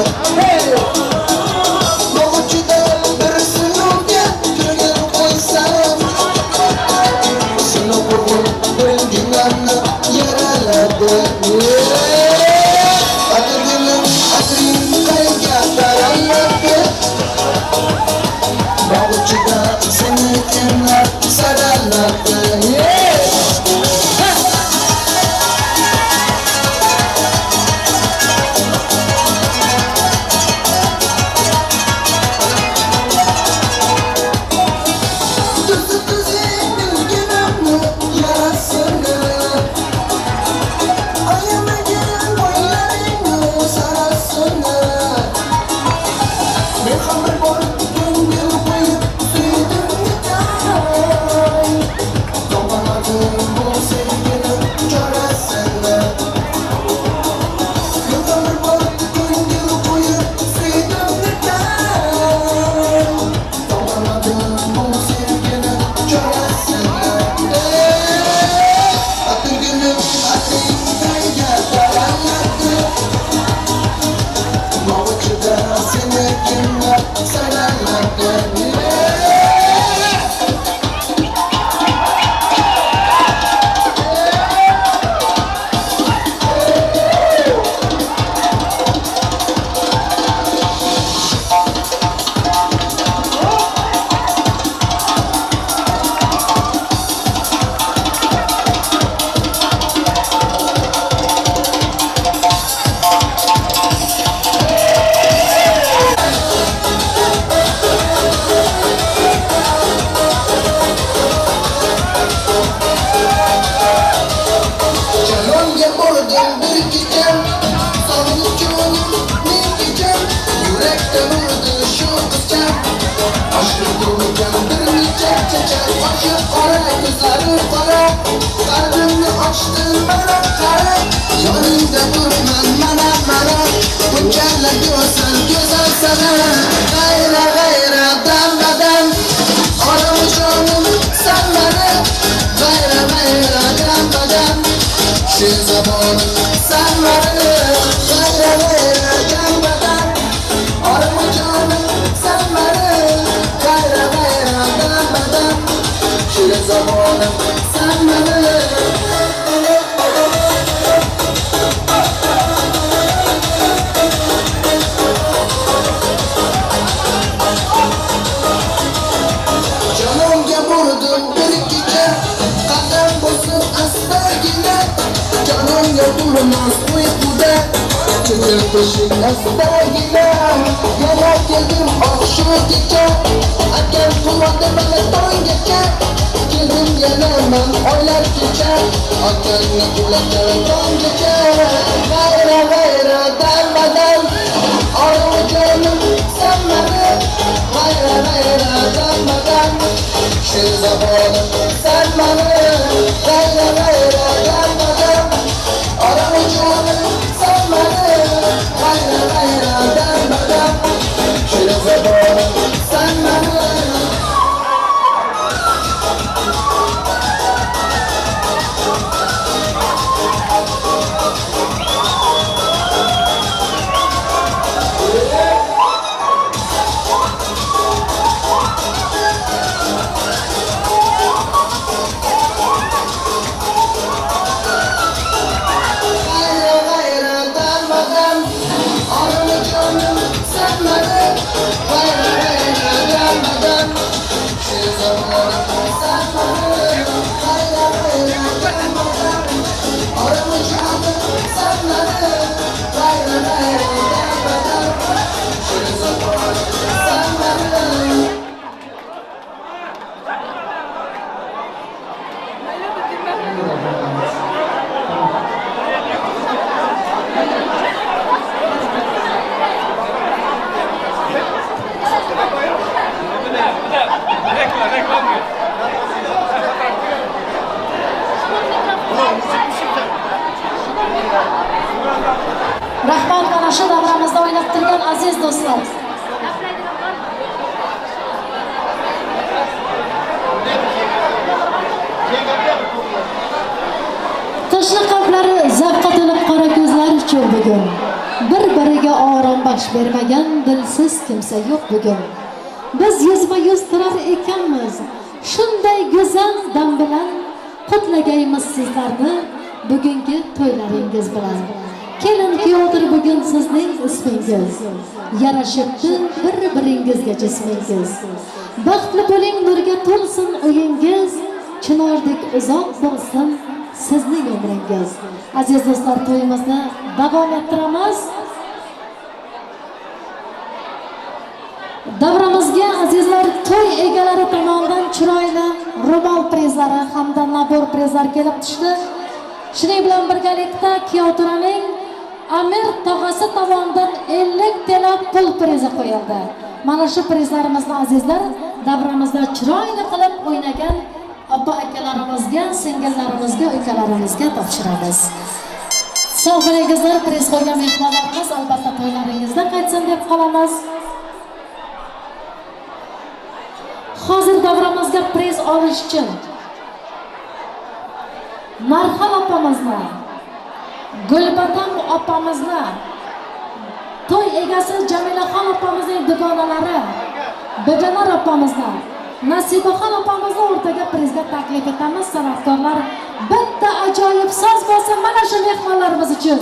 Yurekten vurdu şu kızcağım Aşkı dolu candır çek çek gayra gayra dambadan Oram canım sen beni gayra gayra dambadan Şu zaman sen beni gayra gayra dambadan Oram canım sen beni gayra gayra dambadan Şu zaman sen beni Canımga vurdum bir gece Qadam bo'lsin astagina Canımga durmaz uyquda Chekir peşin astagina Yana keldim oqshu kecha Akam quvadi meni tonggacha Keldim yana men oylar kecha Akamni quvlatar tonggacha Gayra gayra darmadam Orim canım sen meni Gayra gayra darmadam Şu zamanım sen beni Gayra gayra darmadam Orim canım sen beni Gayra gayra darmadam Şu zamanım sen beni Gayra gayra darmadam Orim canım sen beni Gayra gayra darmadam Şu zamanım sen beni Gayra gayra darmadam Orim canım sen beni Gayra gayra darmadam Şu zamanım sen beni Rahmat mana shu davramizda o'ynab turgan aziz do'stlar. Tashna qalblari zavqqa to'lib qora ko'zlar uchun bugun bir-biriga orom baxt bermagan dilsiz kimsa yo'q bugun. Biz yuzma-yuz turar ekanmiz. Shunday go'zal dam bilan qutlagaymiz sizlarni bugungi to'ylaringiz bilan. Kelin kuyovdir bugun sizning ismingiz. Yarashibdi bir-biringizga jismingiz. Baxtli bo'ling, nurga to'lsin uyingiz. Chinordek uzoq bo'lsin sizning umringiz. Aziz do'stlar, to'yimizni davom ettiramiz. Davramizga azizlar to'y egalari tomonidan chiroyli ro'mol prizlari hamda nabor prizlar kelib tushdi. Shuning bilan birgalikda kuyovturaning Amir tog'asi tomonidan 50 tela pul prizi qo'yildi. Mana shu prizlarimizni azizlar davramizda chiroyli qilib o'ynagan opa akalarimizga, singillarimizga, ukalarimizga topshiramiz. Sog' bo'lingizlar, priz qo'ygan mehmonlarimiz albatta to'ylaringizda qaytsin deb qolamiz. Hozir davramizga priz olish uchun Marhal opamizni, Gulbatam opamizni, to'y egasi Jamilaxon opamizning dugonalari, Bijanor opamizni, Nasibaxon opamizni o'rtaga prizga taklif etamiz. San'atkorlar bitta ajoyib so'z bo'lsin mana shu mehmonlarimiz uchun.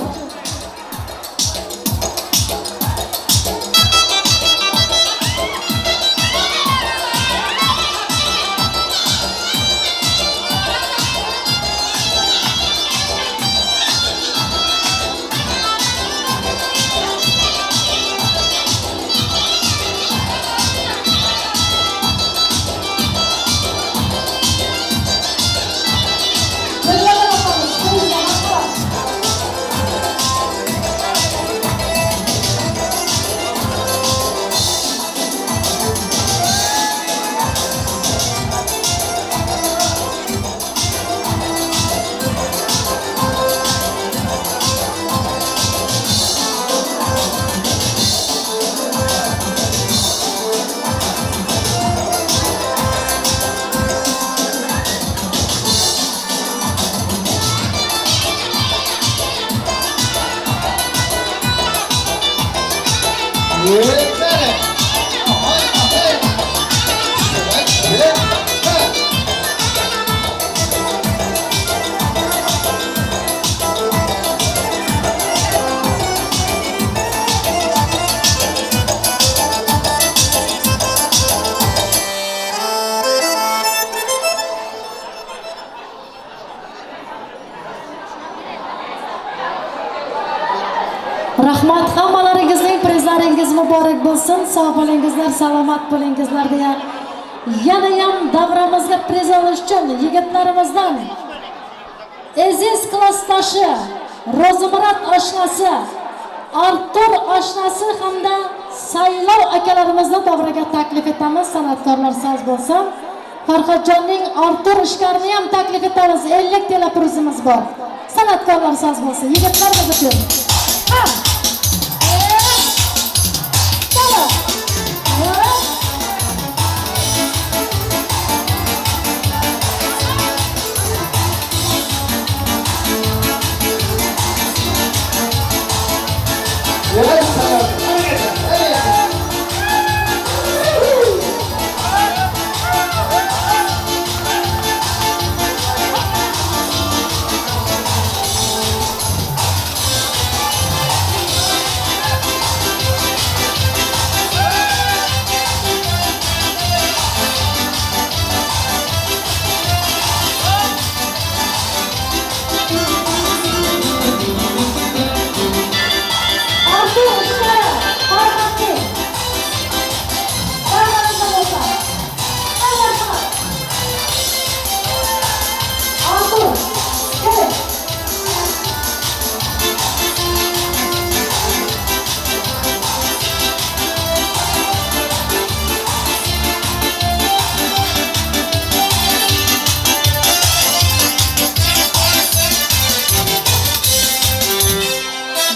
Rahmat, hammalaringizning prizlaringiz muborak bo'lsin. Sog' bo'lingizlar, salomat bo'lingizlar deya yana ham davramizga priz olish uchun yigitlarimizdan Aziz klassdoshi, Ro'zimurod oshnasi, Artur oshnasi hamda Saylov akalarimizni davraga taklif etamiz. San'atkorlar soz bo'lsa, Farhodjonning Artur ishkarini ham taklif etamiz. 50 tela prizimiz bor. San'atkorlar soz bo'lsa, yigitlarimiz uchun.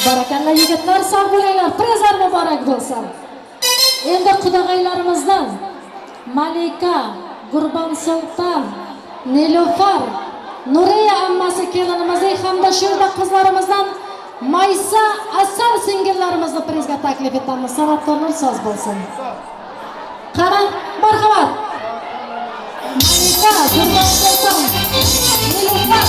Barakalla yigitlar, sog' bo'linglar, prizlar muborak bo'lsin. Endi qudag'aylarimizdan Malika, Gurbon Sulton, Nilufar, Nuriya ammasi kelinimizning hamda shurda qizlarimizdan Maysa Asal singillarimizni prizga taklif etamiz. San'atkorlar soz bo'lsin. Qara, marhamat. Malika, Gurbon Sulton, Nilufar.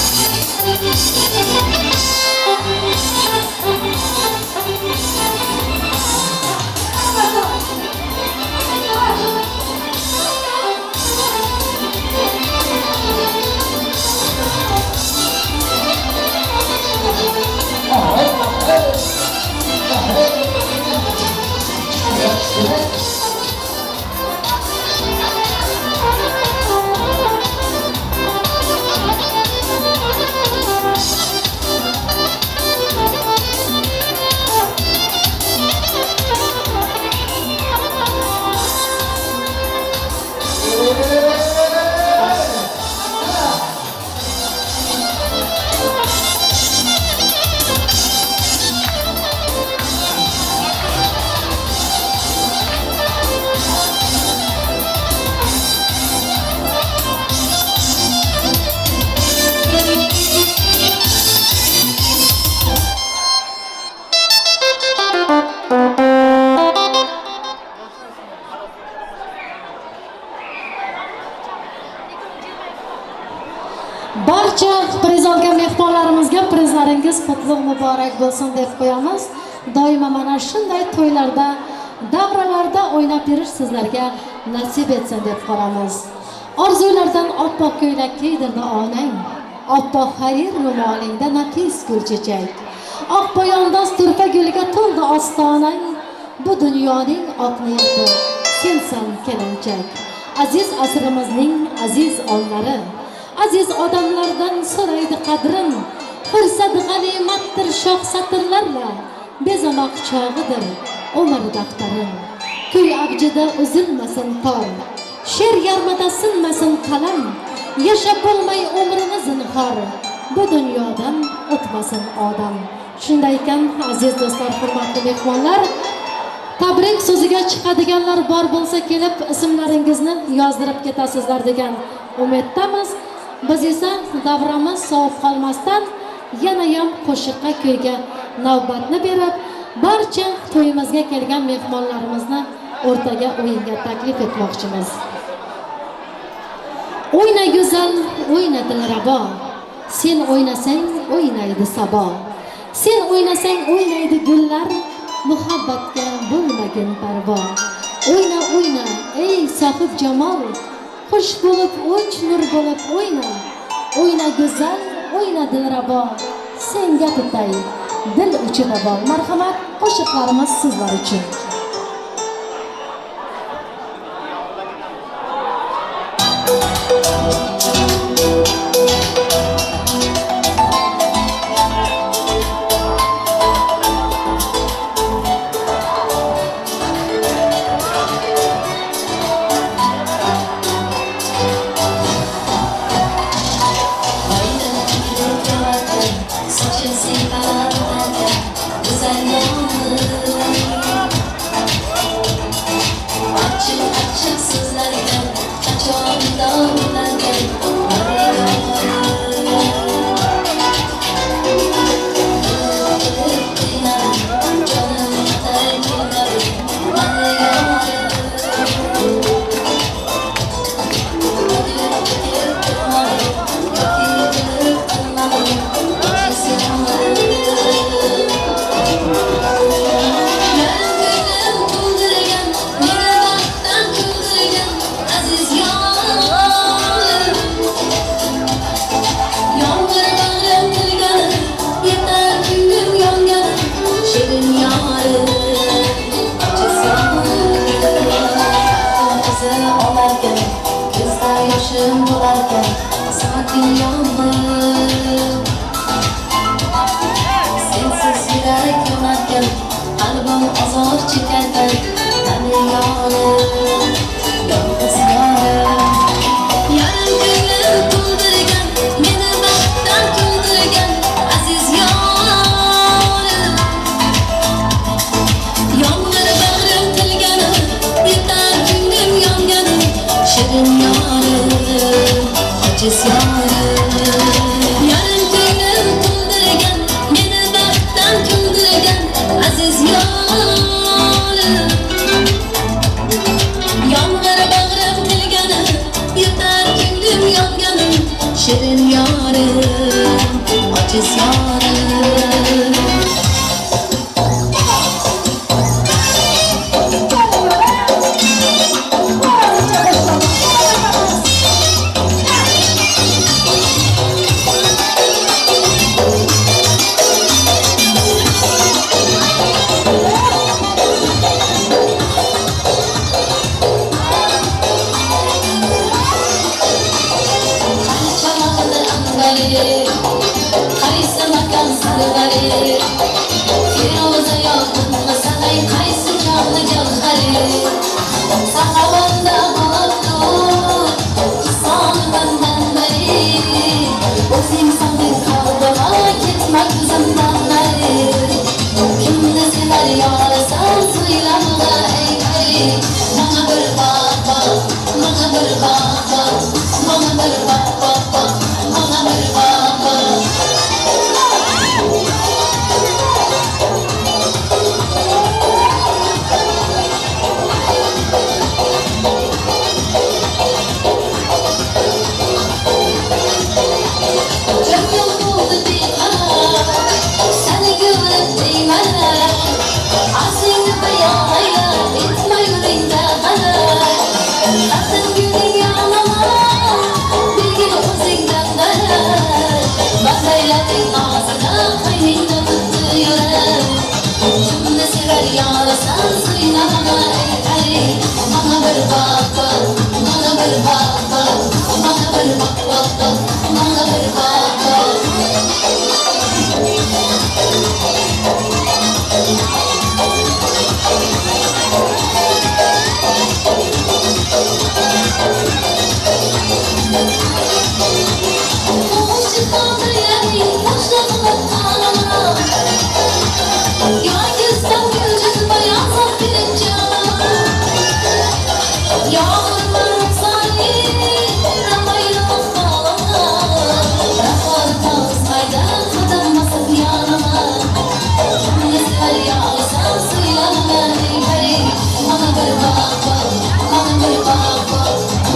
Barcha priz olgan mehmonlarimizga prizlaringiz qutlug' muborak bo'lsin deb qo'yamiz. Doimo mana shunday to'ylarda, davralarda o'ynab yurish sizlarga nasib etsin deb qolamiz. Orzulardan oppoq ko'ylak kiydirdi onang, oppoq harir ro'molingda nafis gulchechak. Oq poyandoz turfa guliga to'ldi ostonang, bu dunyoning oq niyati sensan kelinchak. Aziz asrimizning aziz onlari, aziz odamlardan so'raydi qadrin, fursat g'animatdir shoh satrlarla, bezamoq chog'idir umr daftarin. Kuy avjida uzilmasin tor, she'r yarmada sinmasin qalam, yashab bo'lmay umrini zinhor, bu dunyodan o'tmasin odam. Shunday ekan, aziz do'stlar, hurmatli mehmonlar, tabrik so'ziga chiqadiganlar bor bo'lsa kelib ismlaringizni yozdirib ketasizlar degan umiddamiz. Biz esa davramiz sovib qolmasdan yana ham qo'shiqqa kuyga navbatni berib, barcha to'yimizga kelgan mehmonlarimizni o'rtaga o'yinga taklif etmoqchimiz. O'yna go'zal, o'yna dilrabo, sen o'ynasang o'ynaydi sabo, sen o'ynasang o'ynaydi gullar, muhabbatga bo'lmagin parvo. O'yna o'yna ey sohib jamol, xush bo'lib o'ch nur bo'lib o'yna. O'yna go'zal, o'yna dilrabo, senga tutay dil uchida bol marhamat, qo'shiqlarimiz sizlar uchun.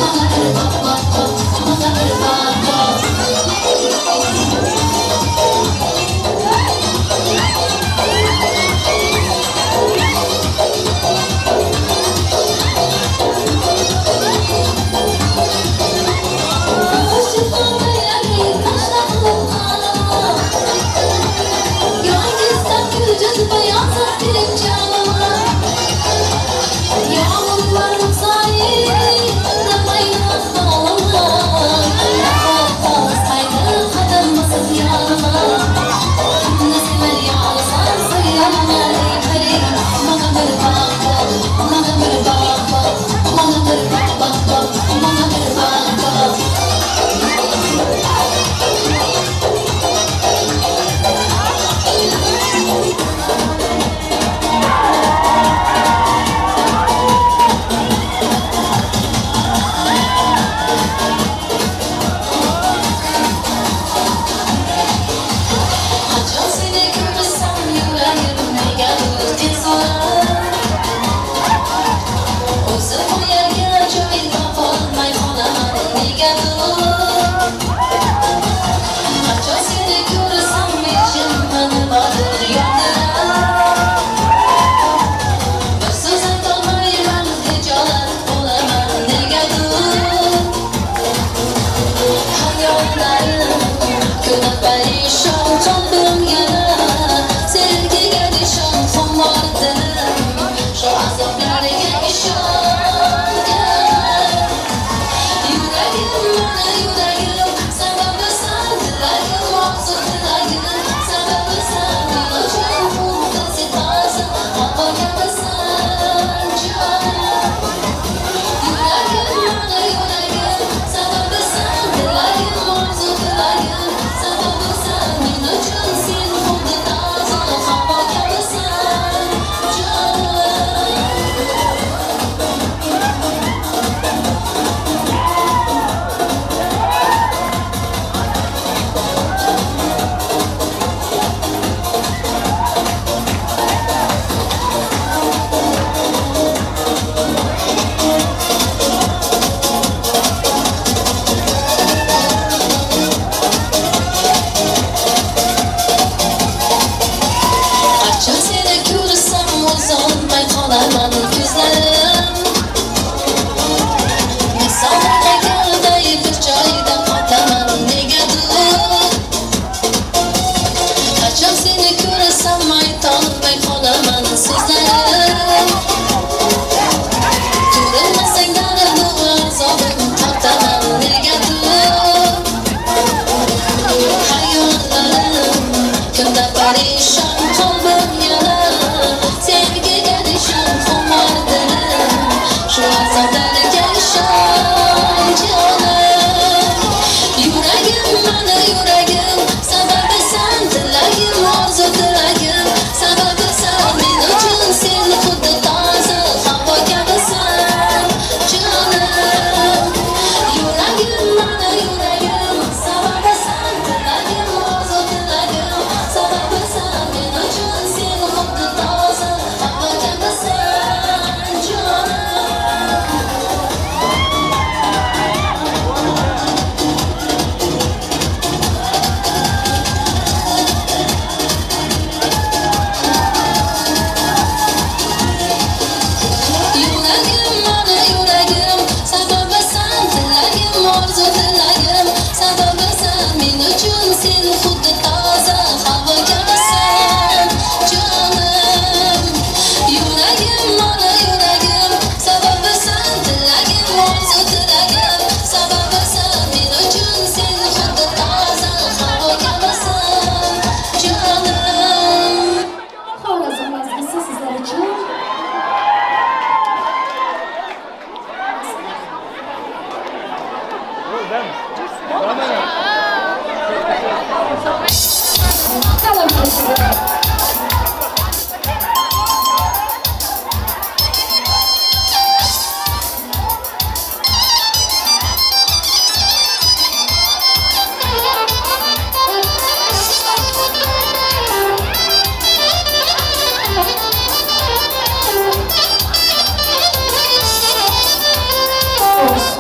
Mama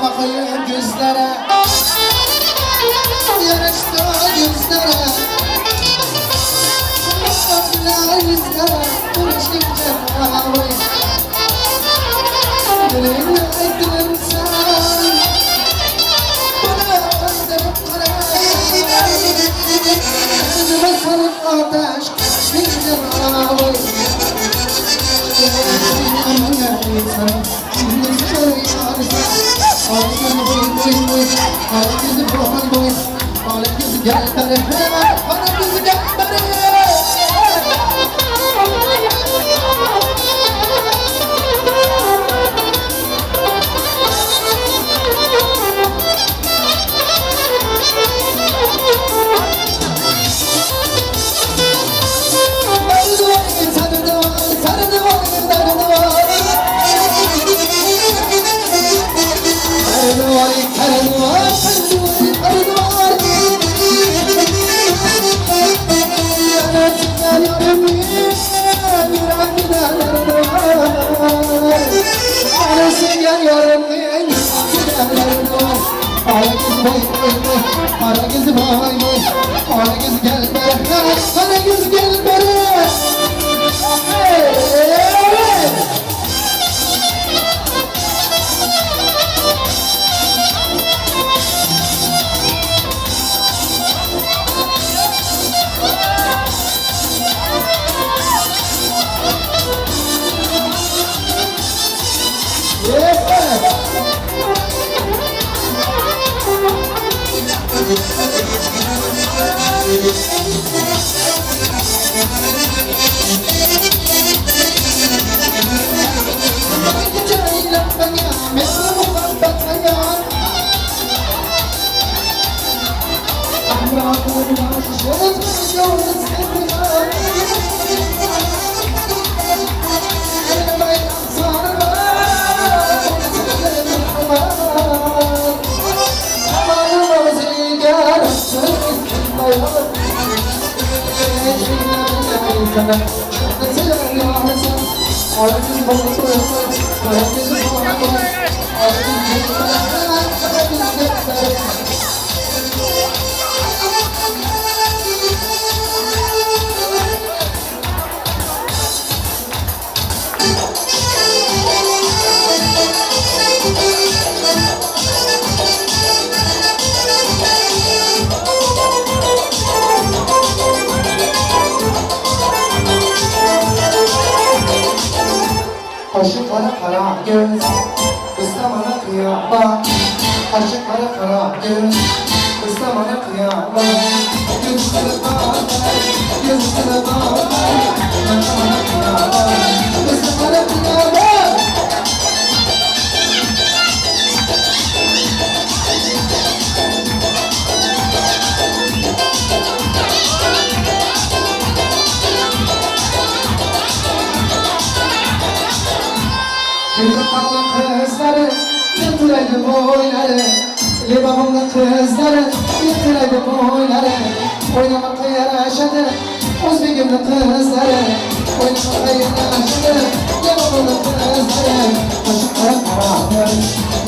Bakayım gözlere, yarıştı gözlere, baklar yüzlere, konuşunca mavi. Dilimle aydın sen, bana öldürüp kara. Gözüme sarıp ateş, şimdi mavi. Aşık kara kara göz, ıslamana kıyama. Aşık kara kara göz, ıslamana kıyama. Gözüne bakar, gözüne bakar, ıslamana kıyama. Islamana kıyama. Gülüp kalın kızları, yatıraydı boyları. Lebabımın kızları, yatıraydı boyları. Oynamakla yaraşadı, Özbekimli kızları. Oynamakla yaraşadı, Lebabımın kızları. Aşıklara karanlık,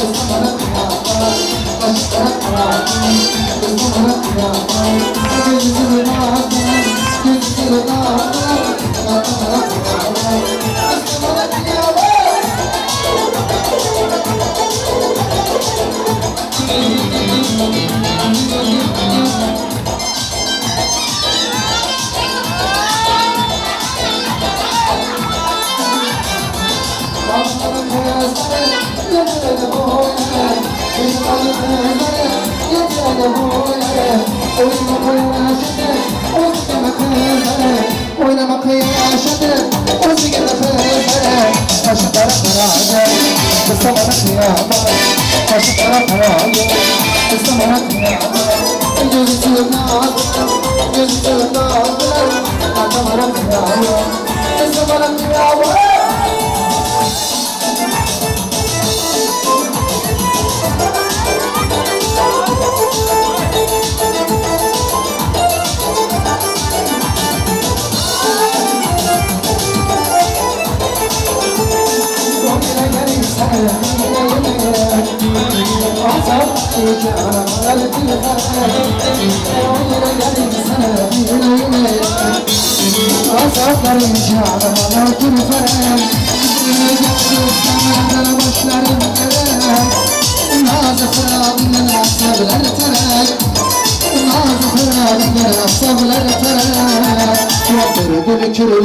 ıslamana kıyamlar. Aşıklara karanlık, ıslamana kıyamlar. Gözünü bakar, gözünü bakar, ıslamana kıyamlar. Islamana kıyamlar. Oynamak yaşadı, özgürlük kızları. Aşıklara karanlık, ıslamana kıyamlar. Aşıklara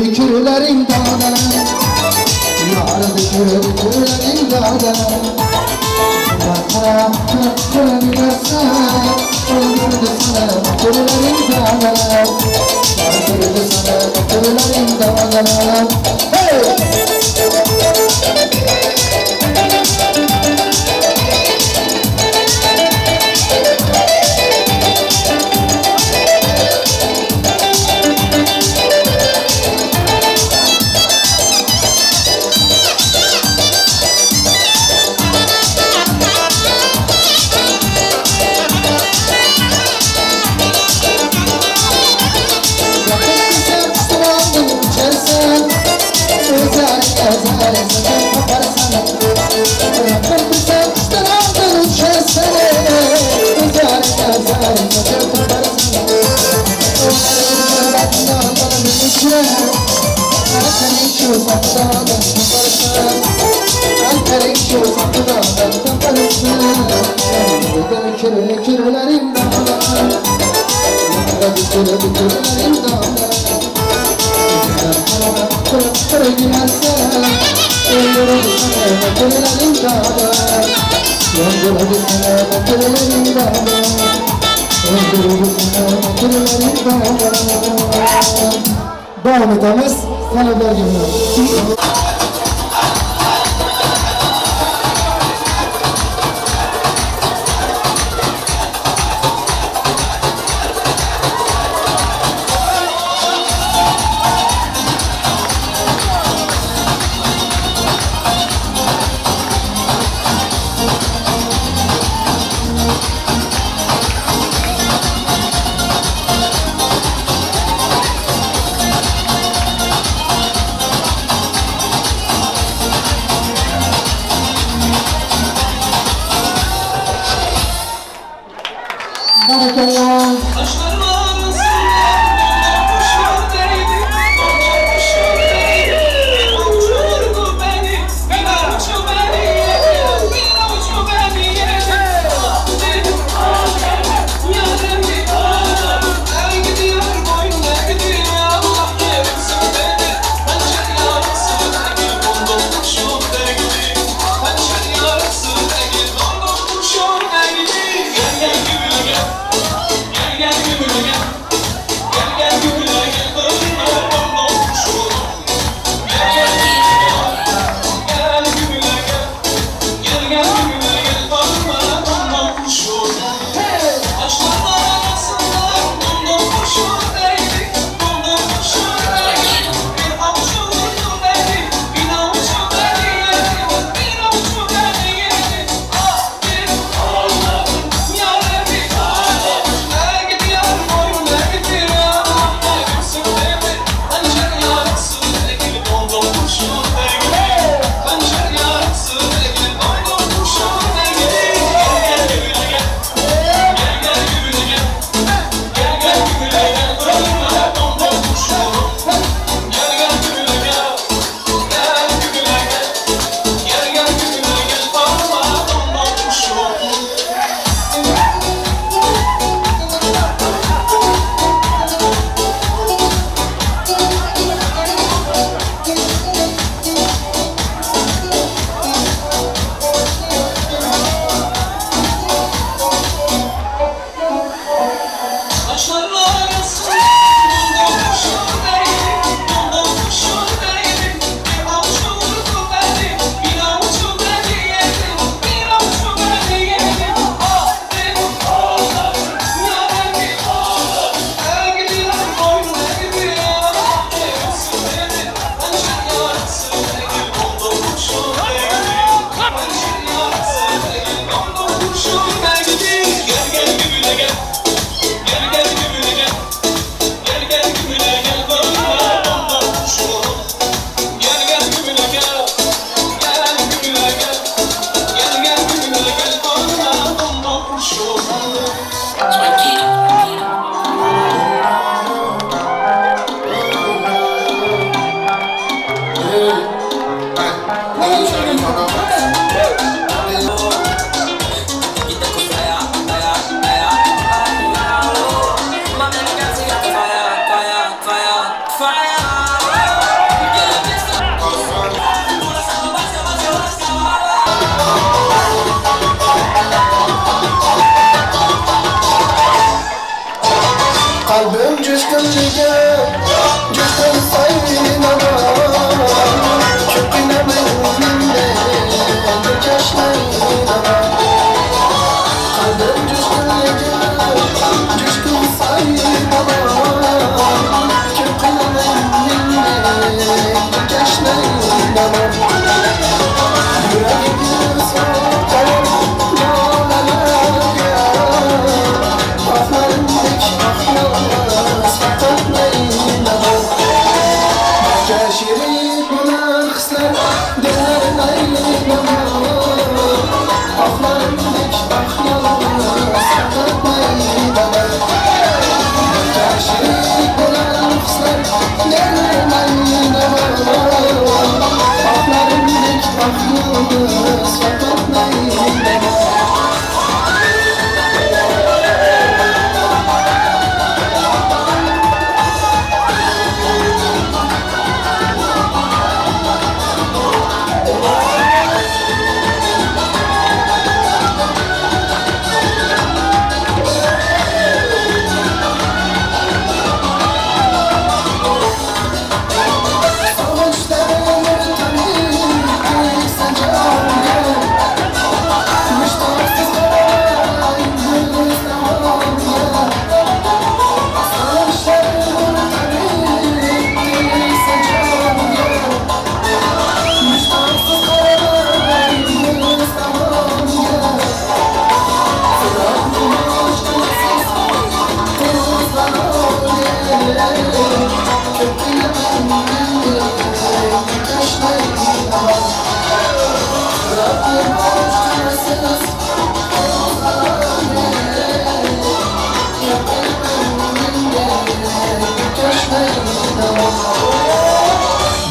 Kürlerin dağları, yardı kürlerin dağları. Bakara kürlerin dağları, öldürdü sana kürlerin dağları. Öldürdü sana kürlerin dağları. Hey! Kürlerin dağları, kürlerin dağları. Kırı giderse, öldürür sana kürlerin dağları. Öldürür sana kürlerin dağları. Öldürür sana kürlerin dağları. Devam edemez, talebler gibi. Barakallah. Gel Kalbim coşkunluca, coşkun sayınama. Köküne benimle, yaşlarına. Kalbim coşkunluca, coşkun sayınama. Köküne benimle, yaşlarına. Yüreğimi soğutan yollarına. Ahlarımdaki ahlar, sakatlayına. Şirin bulan kızlar, diller ayrılama. Ahlarımdaki ahlar, sakatlayına. Şirin bulan kızlar, diller ayrılama. Ahlarımdaki ahlar, sakatlayına.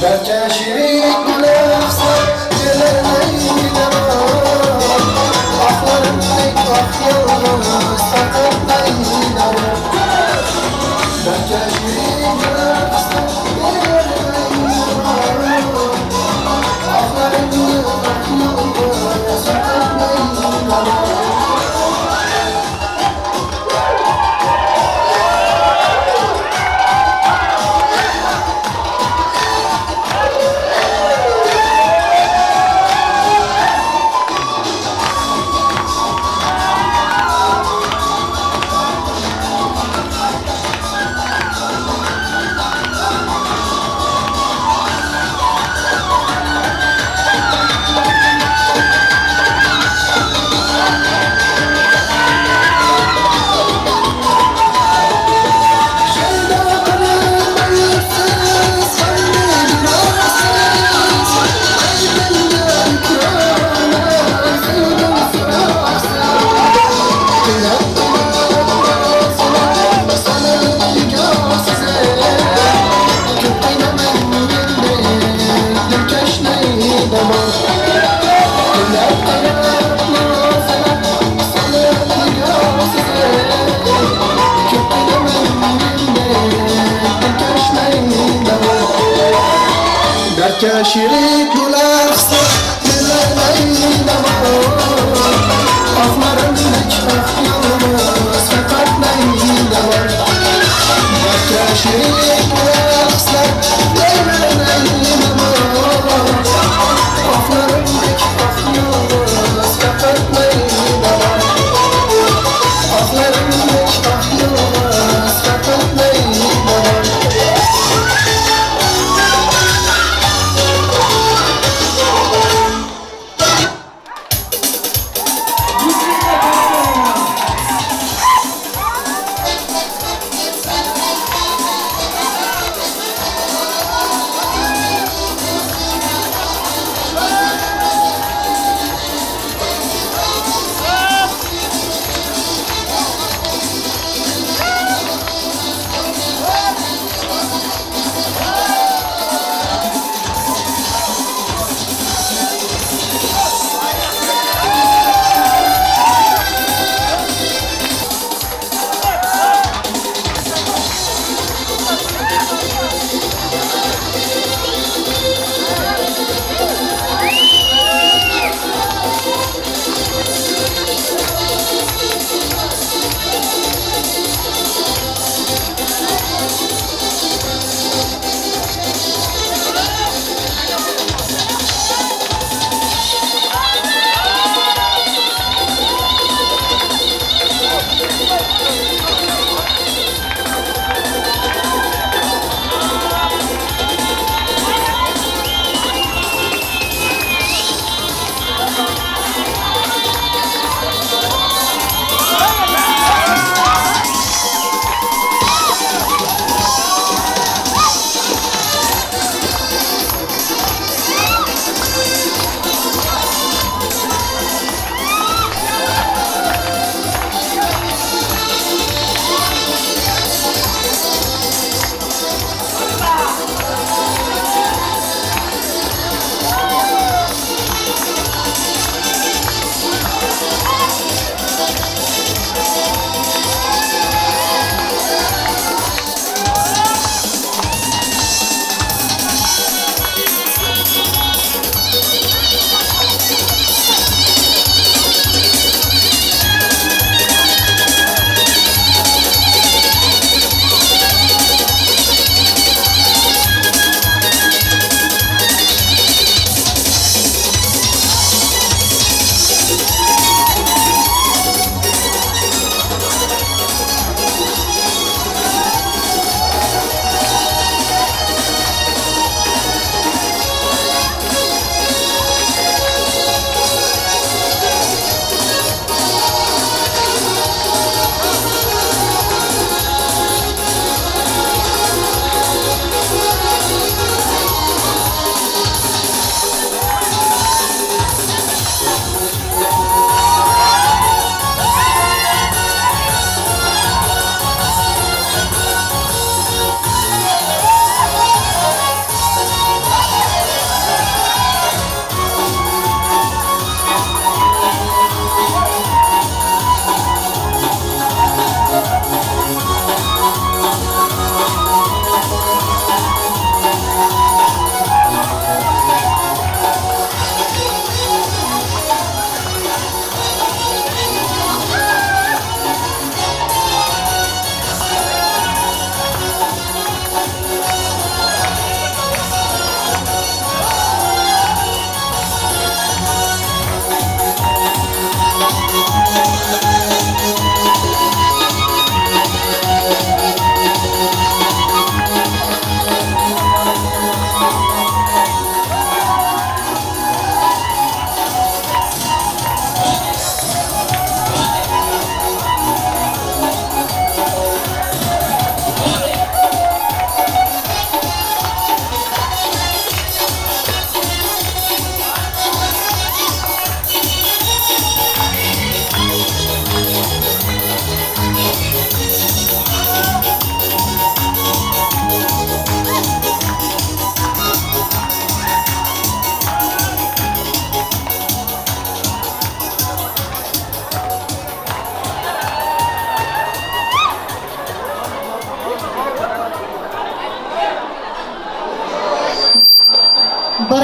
Belki şirin kulaksa dilerine ahlarım tek ahyalım sakatlayına. Belki şirin kulaksa dilerine ahlarım tek ahyalım sakatlayına. Belki şirin kulaksa dilerine ahlarım tek ahyalım sakatlayına. Belki şirin kulaksa dilerine ahlarım tek ahyalım sakatlayına. Ahlarım tek ahyalım sakatlayına. Yüzüne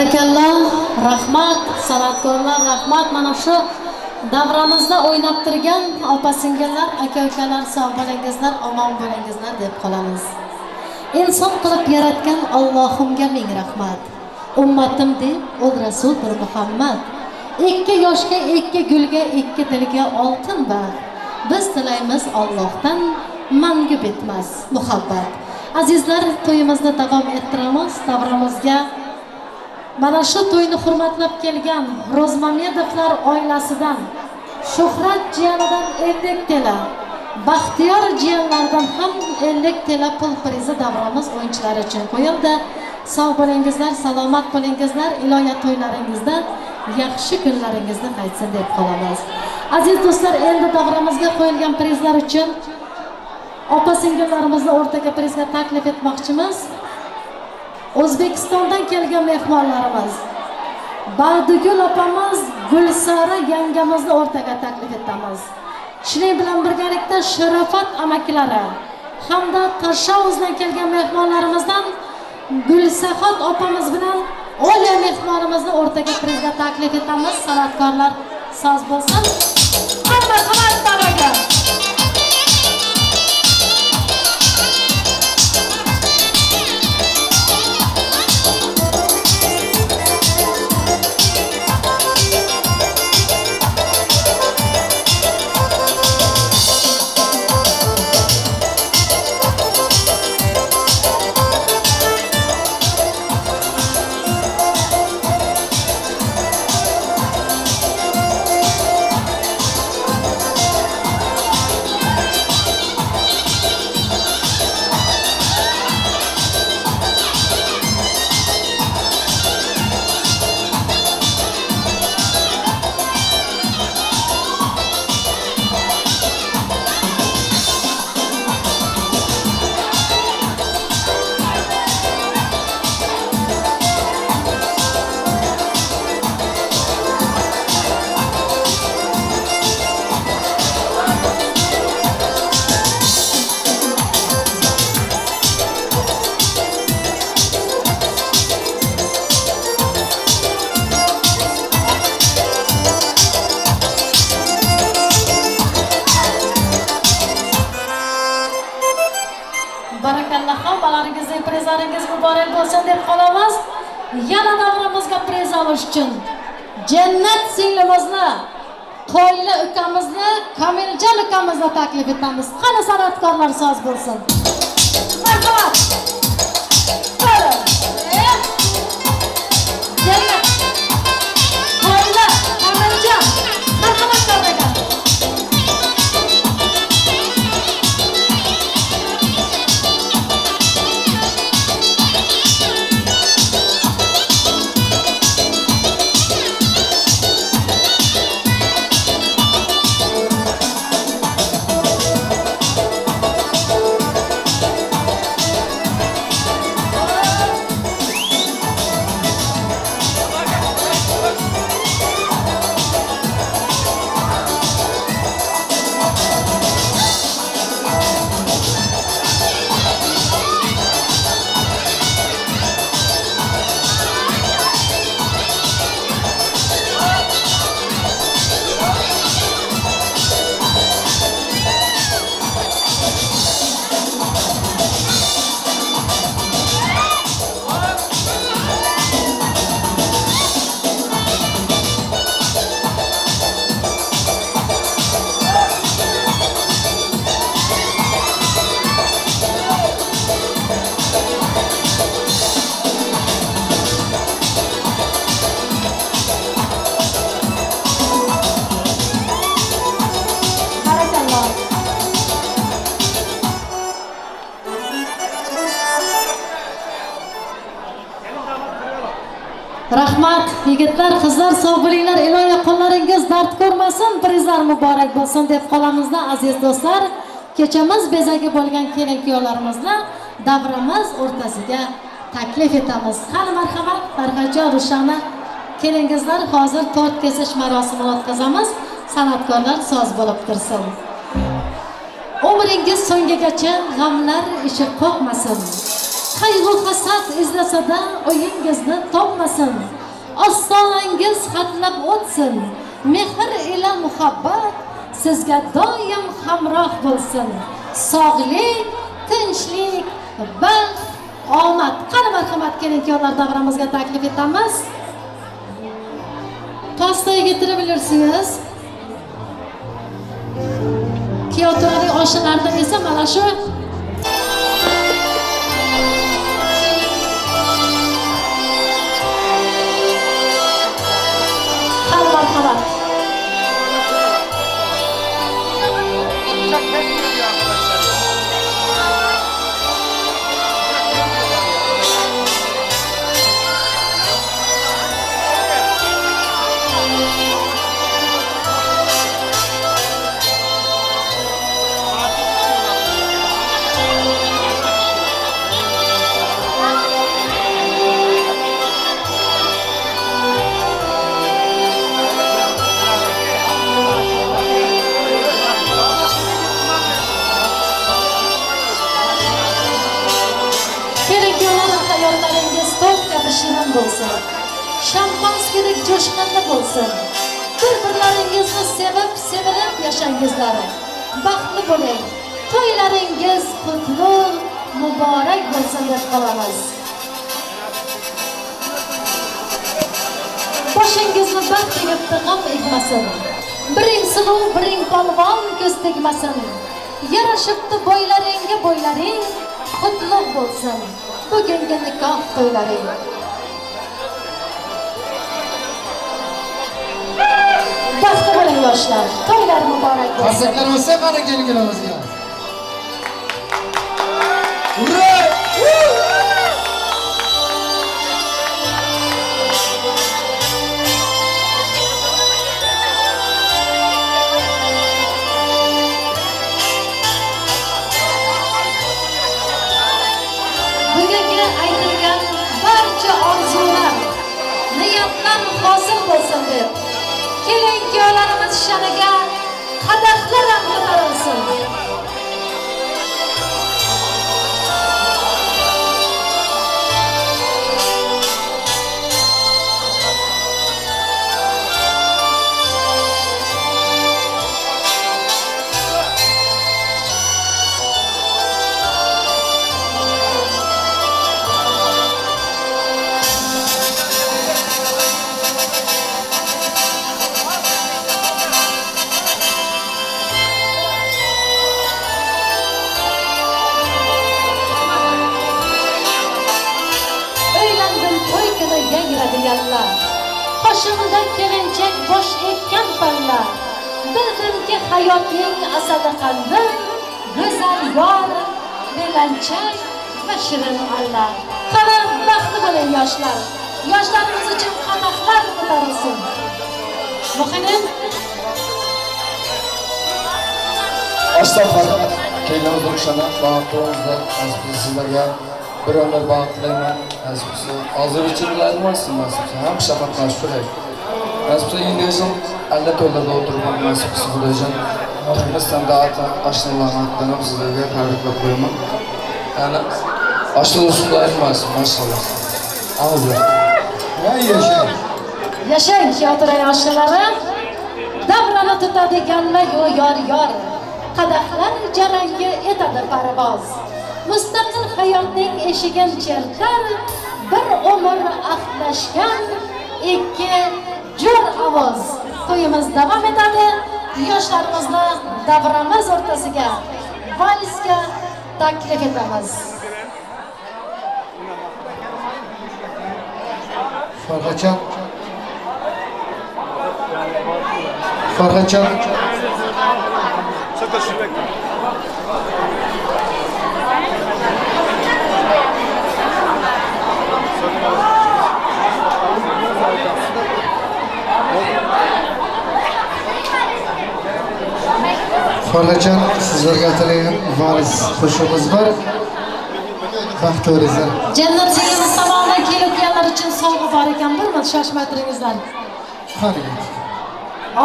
Barakalloh, rahmat, san'atkorlar, rahmat. Mana shu davramizda o'ynab turgan opa-singillar, aka-ukalar, sog' bo'lingizlar, omon bo'lingizlar deb qolamiz. Inson qilib yaratgan Allohimga ming rahmat. Ummatim deb ul Rasuldir Muhammad. Ikki yoshga, ikki gulga, ikki dilga oltin baxt. Biz tilaymiz Allohdan mangu bitmas muhabbat. Azizlar, to'yimizni davom ettiramiz. Davramizga mana shu to'yni hurmatlab kelgan Ro'zmamedovlar oilasidan, Shuhrat jiyanidan 50 tela, Baxtiyor jiyanlaridan ham 50 tela pul prizi davramiz o'yinchilari uchun qo'yildi. Sog' bo'lingizlar, salomat bo'lingizlar, ilohiy to'ylaringizda yaxshi kunlaringizni qaytsin deb qolamiz. Aziz do'stlar, endi davramizga qo'yilgan prizlar uchun opa-singillarimizni o'rtaga prizga taklif etmoqchimiz. O'zbekistondan kelgan mehmonlarimiz Bag'dugul opamiz, Gulsara yangamizni o'rtaga taklif etamiz. Shuning bilan birgalikda Sharofat amakilari hamda Tashavvuzdan kelgan mehmonlarimizdan Gulsahot opamiz bilan Olya mehmonimizni o'rtaga prizga taklif etamiz. San'atkorlar soz bo'lsin. Hamma xabardaroga. Barakalloh, hammalaringiz prizaringiz muborak bo'lsin deb qolamiz. Yana davramizga priz olish uchun Jannat singlimizni, Qoyli ukamizni, Kamiljon ukamizni taklif etamiz. Qani san'atkorlar soz bo'lsin. Marhamat. Jannat, Qoyli, Kamiljon, marhamat qardaga. Rahmat yigitlar, qizlar, sog' bo'linglar, ilohiy qo'llaringiz dard ko'rmasin, prizlar muborak bo'lsin deb qolamizda. Aziz do'stlar, kechamiz bezagi bo'lgan kelin-kuyovlarimizni davramiz o'rtasiga taklif etamiz. Qani marhamat, Farhodjon, Rushana kelingizlar, hozir tort kesish marosimini o'tkazamiz. San'atkorlar soz bo'lib tursin. Umringiz so'ngigacha g'amlar ishi qo'rqmasin. qayg'u hasad izlasada o'yingizni topmasin. Ostonangiz xatlab o'tsin. Mehr ila muhabbat sizga doim hamroh bo'lsin. Sog'lik, tinchlik, baxt, omad. Qani marhamat keling, kuyovlar davramizga taklif etamiz. Tostaga getirabilirsiniz. Kuyovlarning oshiqlaridan esa mana shu marhamat. Hayollaringiz to'q kabi shirin bo'lsin. Shampanskidek jo'shqinli bo'lsin. Bir-birlaringizni sevib, sevilib yashangizlar. Baxtli bo'ling. To'ylaringiz qutlug', muborak bo'lsin deb qolamiz. Boshingizni baxt tegib g'am egmasin. Biring suluv, biring polvon ko'z tegmasin. Yarashibdi bo'ylaringga bo'ylaring, qutlug' bo'lsin. Bugungi nikoh to'ylaring. Baxtli bo'ling yoshlar. To'ylar muborak bo'lsin. Farzandlar bo'lsa qani kelginimizga. Ura! Bugungi aytilgan barcha orzular, niyatlar hosil bo'lsin deb keling kuyovlarimiz shaniga qadahlar ham ko'tarilsin. Qoshimda kelinchak bosh ekkan palla. Bildimki hayotning asadi qandim. Go'zal yor, belanchak va shirin alla. Qani baxtli bo'ling yoshlar. Yoshlarimiz uchun qanaqlar ko'tarilsin. Muhim Astagfirullah. Kelganimiz o'shana bag'rimizda sizlarga bir umr bag'it tilayman. Nasibsa hozir ichimlarni olsinmasin. Ham shafaqat qilish kerak. Nasibsa endi o'zim alla to'ylarda o'tirman. Nasibsa xudojon turmush standarti oshnalardan ham sizlarga tabriklab qo'yaman. Ya'ni oshnalar emas, masallah. Avval. Voy yashang. Yashang teatr oshnalari. Davrani tutadiganlar yor. Qadahlar jaranga etadi parvoz. Mustaqil hayotning eshigin chertar, bir umr ahdlashgan ikki jo'r ovoz. To'yimiz davom etadi. Yoshlarimizni davramiz o'rtasiga valsga taklif etamiz. Farhajon. Farhajon. Farhajon, sizlarga atalgan vals qo'shig'imiz bor. Baxt ko'ringizlar. Jannat sigimiz tomonidan kelganlar uchun sovg'a bor ekan, bir marta shoshmay turingizlar. Qani.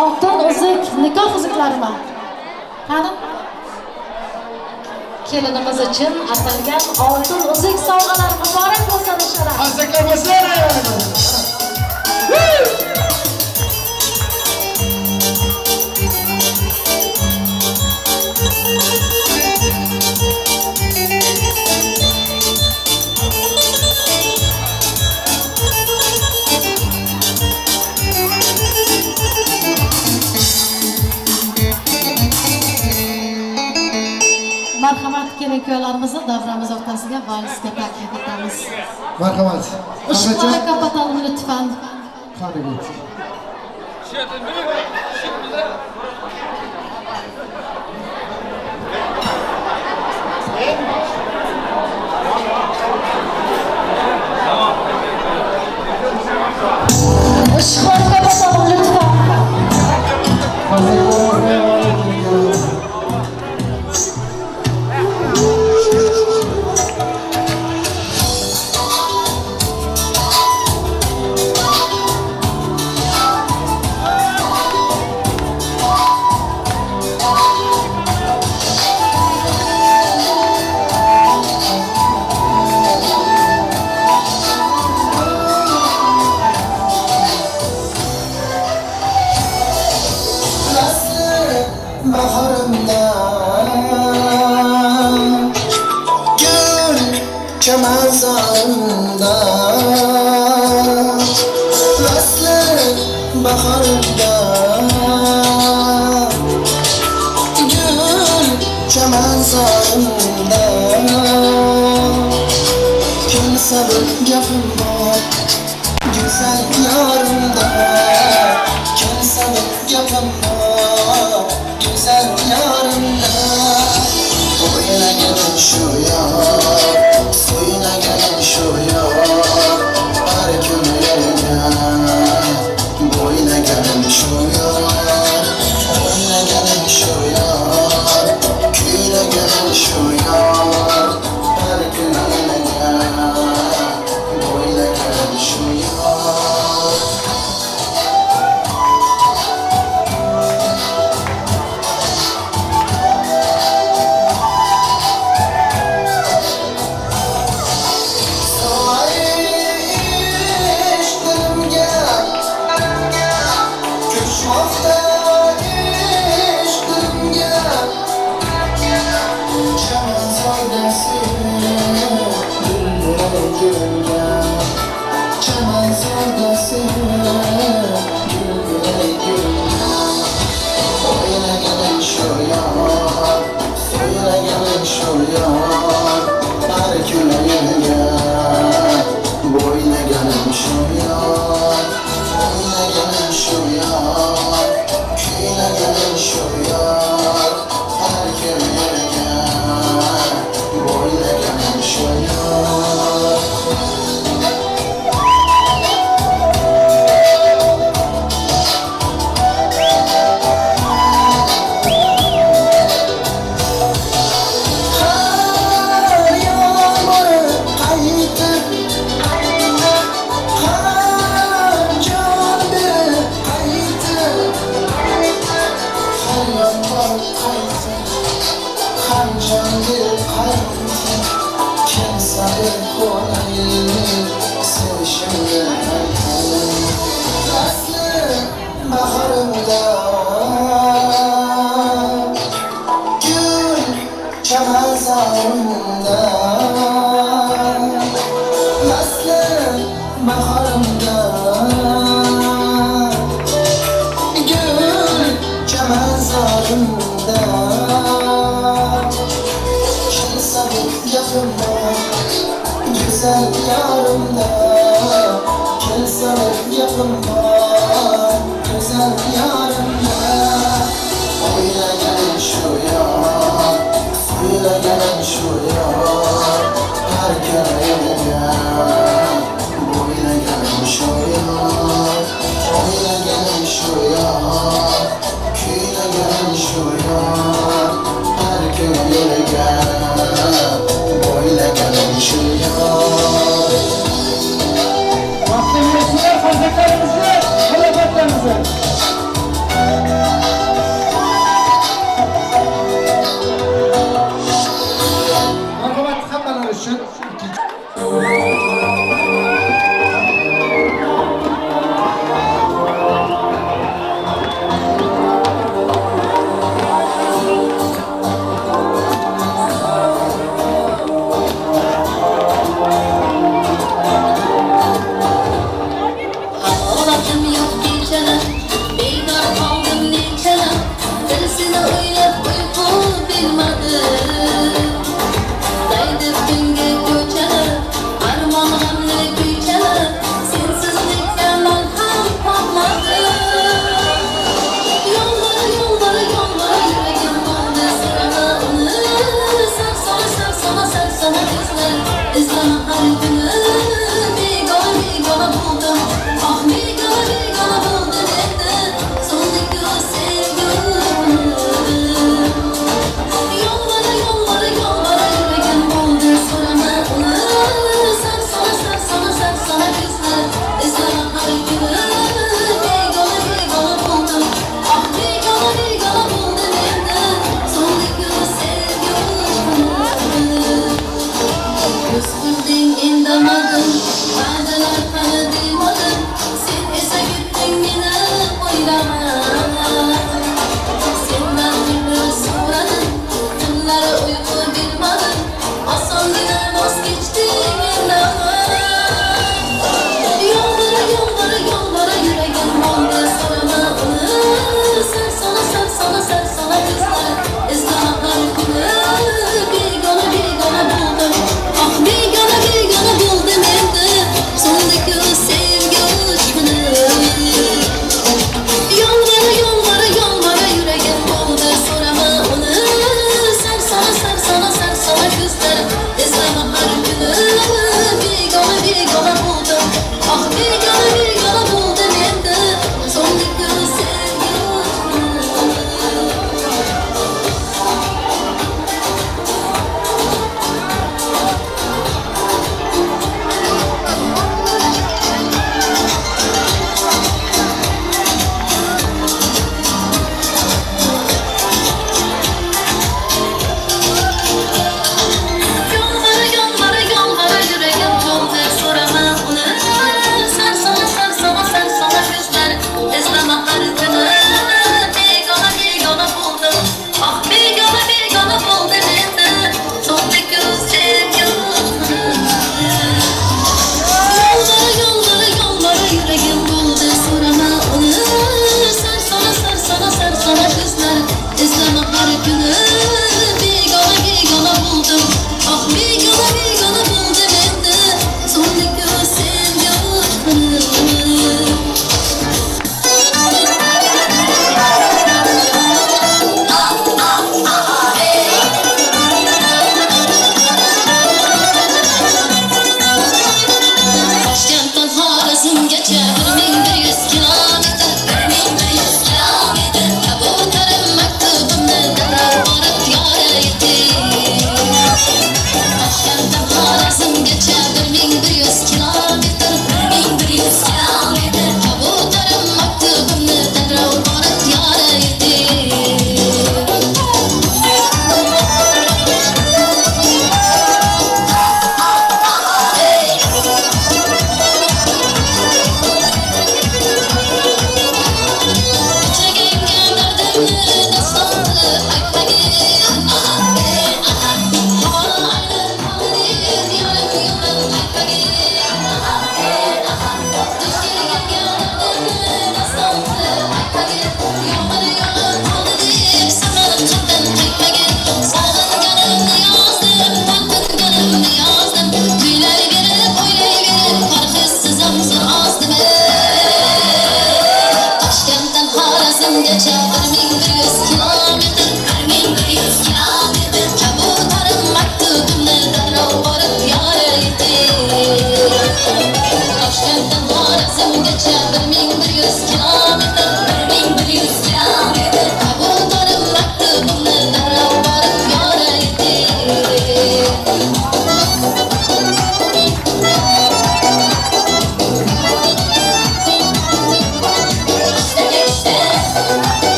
Oltin uzuk, nikoh uzuklarimi? Qani? kelinimiz uchun atalgan oltin uzuk sovg'alar muborak bo'lsin inshaalloh. Qarsaklanmaslar ayolimiz. Marhamat kelin kuyovlarimizni davramiz o'rtasiga valsga taklif etamiz. Marhamat. Eshiklarni kapatalım lütfen. Qani bet. Eshiklarni kapatalım lütfen. Baharımda gül çemenzarımda Naslı baharımda gül çemenzarımda Kimse bir yapımda güzel yarımda Kimse bir yapımda güzel yarımda Boyuna gelen şu yar Suyuna gelen şu yar Her gün yerine Boyuna gelen şu yar Boyuna gelen şu yar Köyüne gelen şu yar Her gün yerine Boyuna gelen şu yar Güzel yarımda Kelsanıp yapımda Güzel yarımda Oyuna gelen şu yar Suyuna gelen şu yar Her köye Boyuna gelen şu yar Oyuna gelen şu yar Köyüne gelen şu yar Her köye Boyuna gelen şu yar Vaktimizi, fazlalarımızı, kalabatlarımızı. uchun ikkinchi Ağladım yok geceler, beynar kaldım niceler. Birisini öyle uyku bilmedim. Daydı günge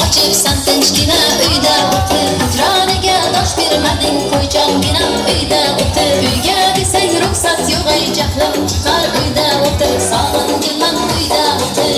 Açıpsan tinchgina uyda o'tir hijroniga dosh bermading qo'ychangina uyda o'tir uyga desang ruxsat yo'q ay jahlim chiqar uyda o'tir sog'ingilam uyda o'tir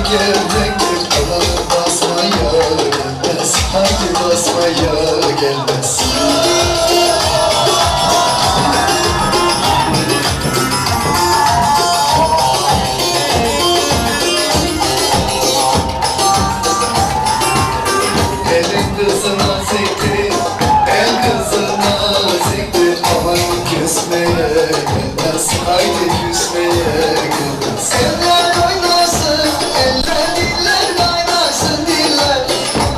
geldiktir Alanı basmaya gelmez Haydi basmaya gelmez Elin kızına ziktir El kızına ziktir Aman küsmeye gelmez Haydi küsmeye gelmez Eller oynasın Eller diller oynasın diller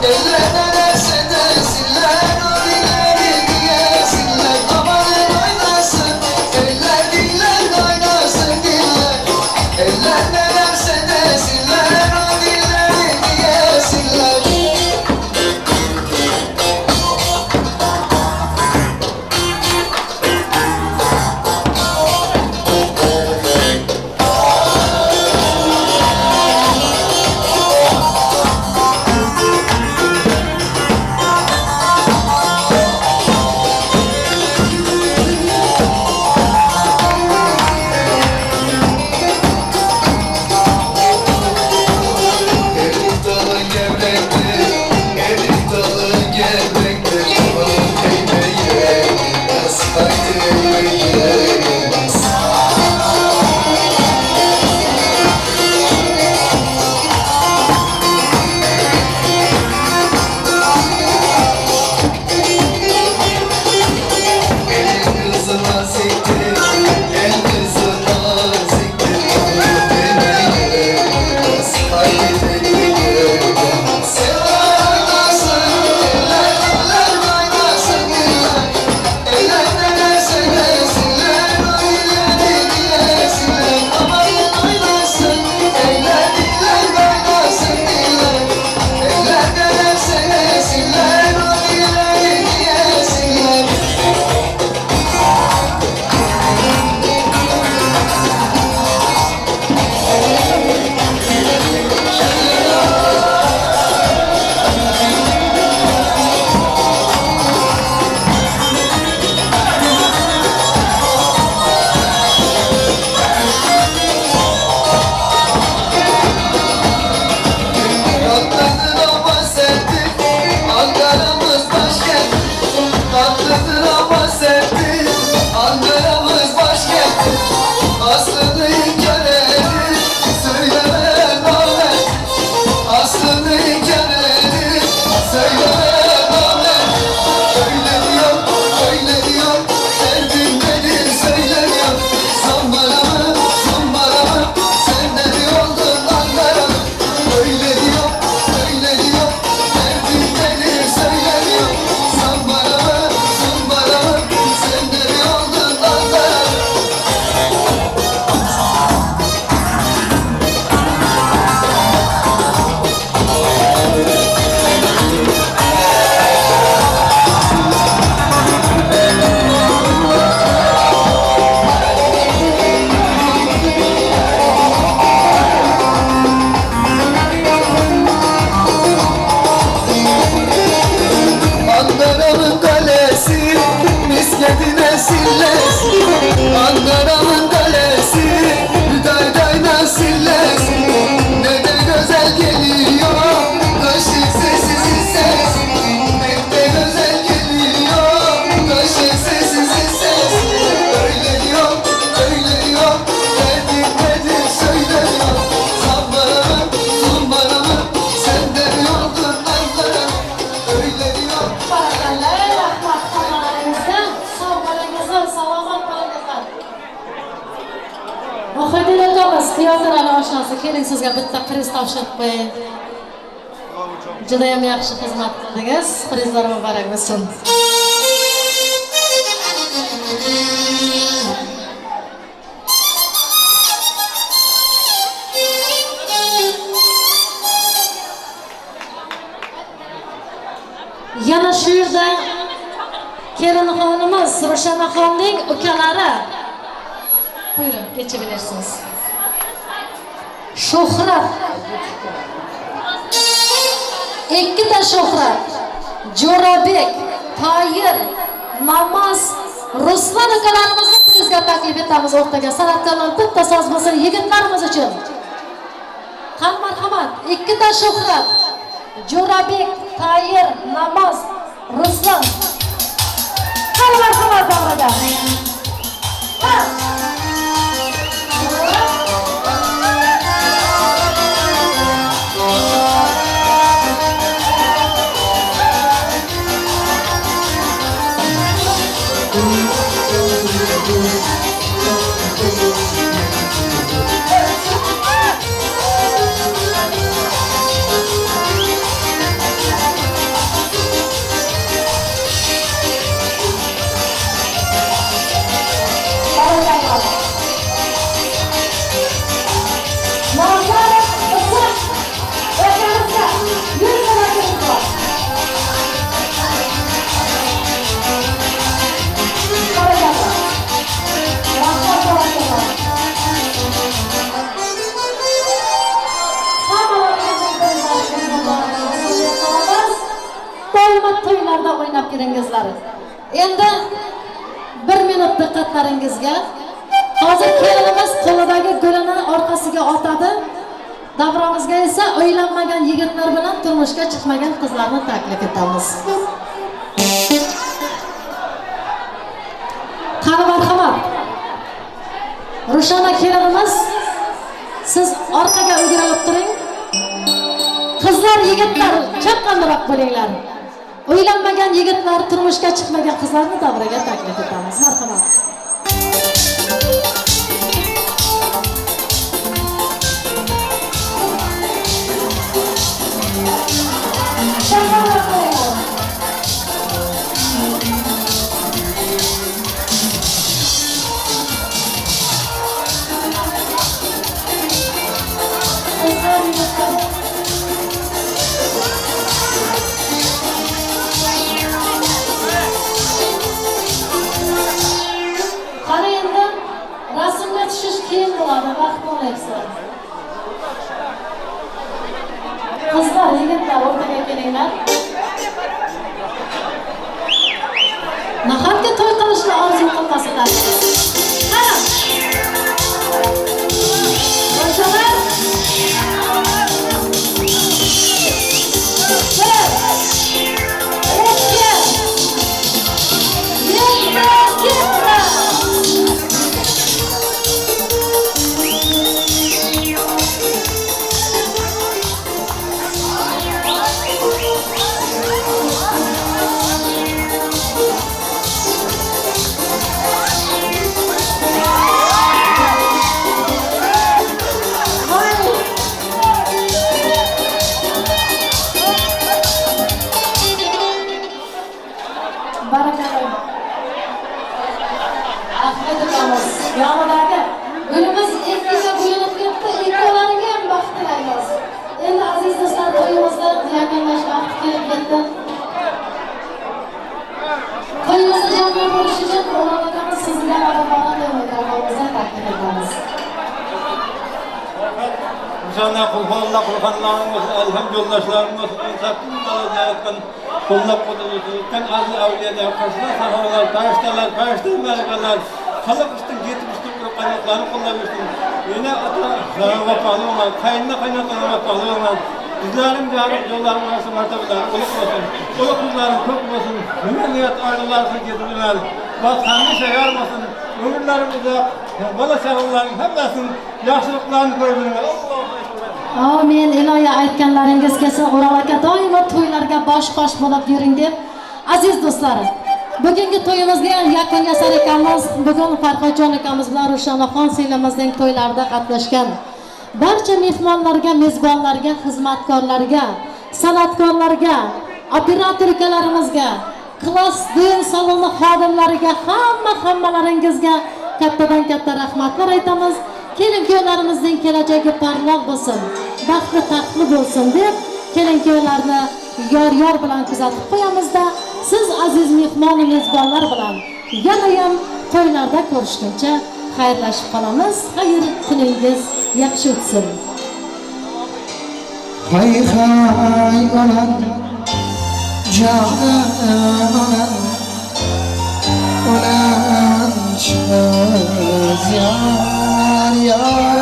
Eller ne derse desinler O dilleri diyesinler Aman oynasın Eller diller oynasın diller Eller ne derse desinler O dilleri diyesinler Elif dalı gevrektir, elif dalı gevrektir Aman eğmeye gelmez, haydi eğmeye gelmez Elin kızına siktir, el kızına siktir Aman eğmeye gelmez, haydi eğmeye gelmez Eller oynasın, eller oynasın diller Eller ne derse desinler, o dilleri diyesinler Aman oynasın, eller oynasın diller Eller ne derse desinler, o dilleri diyesinler Tatlıdır ama serttir, Ankara'mız başkent Tatlıdır ama serttir, Ankara'mız başkent Aslını inkar edip, söyleme nalet Aslını inkar edip, söyleme nalet Öyle diyor, derdim nedir söylemiyor Zambara mı, sen de mi oldun Ankara mı Öyle diyor, derdim nedir söylemiyor Zambara mı, sen de mi oldun Ankara mı Ankara'nın kalesi misketine sillesi Ankara'nın kalesi Hüdaydayla sillesi Ne de güzel geliyor Kaşık sessiz ses Ne de güzel geliyor Kaşık sessiz ses Öyle diyor Derdim nedir söylemiyor Zambara mı Sen de mi oldun Ankara mı Öyle diyor Barakallay, rahmat qilingizlar. Sog'lig'ingizlar, salomat bo'lingizlar. Muhiddin akamiz, teatrning oshnosi, keling sizga bitta priz topshirib qo'ying. Judayam yaxshi xizmat qildingiz. Prizlar muborak bo'lsin. Yana shu yerda kelinxonimiz Rushanaxonning ukalari. Buyurun, geçebilirsiniz. Shuhrat. Ikkita Shuhrat. Jo'rabek, Toyir, Namaz, Ruslan akalarimizni prizga taklif etamiz o'rtaga. San'atkorlar bitta soz bo'lsin yigitlarimiz uchun. Qani marhamat. Marhamat, ikkita Shuhrat, Jo'rabek, Tayir, Namoz, Ruslan. Qani marhamat davraga. To'ylarda o'ynab kiringizlar. Endi 1 minut diqqatlaringizga. Hozir kelinimiz qo'lidagi gulini orqasiga otadi. Davramizga esa o'ylanmagan yigitlar bilan turmushga chiqmagan qizlarni taklif etamiz. Qani marhamat. Rushana kelinimiz, siz orqaga o'girilib turing. Qizlar, yigitlar, chaqqonroq bo'linglar. O'ylanmagan yigitlar, turmushga chiqmagan qizlarni davraga taklif etamiz. Marhamat. Qani endi rasmga tushish qiyin bo'ladi, vaqt bo'lmayapti. Qizlar, yigitlar o'rtaga kelinglar. Nahotki to'y qilishni orzu qilmasalar. Qani. Boshqalar. Yonidagi gulimiz ikkiga bo'linib ketdi, ikkalariga ham baxt tilaymiz. Endi aziz do'stlar, to'yimizni yakunlash vaqti kelib ketdi. To'yimizni jamg'ar bo'lish uchun o'g'illarimiz sizga marhamat qilmoqda taklif etamiz. Rushana qulxonlarimiz, alham yo'ldoshlarimiz, insafli yaratgan qo'llab qo'yayotgan aziz avliyolar, qo'shnilar, sahobalar, farishtalar, malakalar Halak üstün gitip üstün kurup kaynaklarını kullanmıştım. Yine ata vafalı olan, kaynına kaynaklarına vafalı olan, bizlerin canım yolların arası mertebeler, oluk olsun, oluk kızların çok olsun, müminiyet ayrılarsın getirirler, bakanlı şey yarmasın, ömürlerimize, bana sağlıkların hepsinin yaşlılıklarını görebilirler. Amin. Ilohi aytganlaringiz kelsin. O'ral aka doimo to'ylarga bosh-qosh bo'lib yuring deb. Aziz do'stlar, bugungi to'yimizga yakun yasar ekanmiz. Bugun Farhodjon akamiz bilan Rushanaxon singlimizning to'ylarida qatnashgan barcha mehmonlarga, mezbonlarga, xizmatkorlarga, san'atkorlarga, operatorkalarimizga, klass düğün saloni xodimlariga, hammalaringizga kattadan katta rahmatlar aytamiz. Kelin-kuyovlarimizning kelajagi parlaq bo'lsin, baxtli taxtli bo'lsin deb kelin-kuyovlarni yor bilan kuzatib qo'yamizda, siz aziz mehmon mezbonlar bilan yana ham to'ylarda ko'rishguncha xayrlashib qolamiz. Xayr, kuningiz yaxshi o'tsin. Hay hay olan canan olan çöz yar yar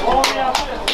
Olmuyor.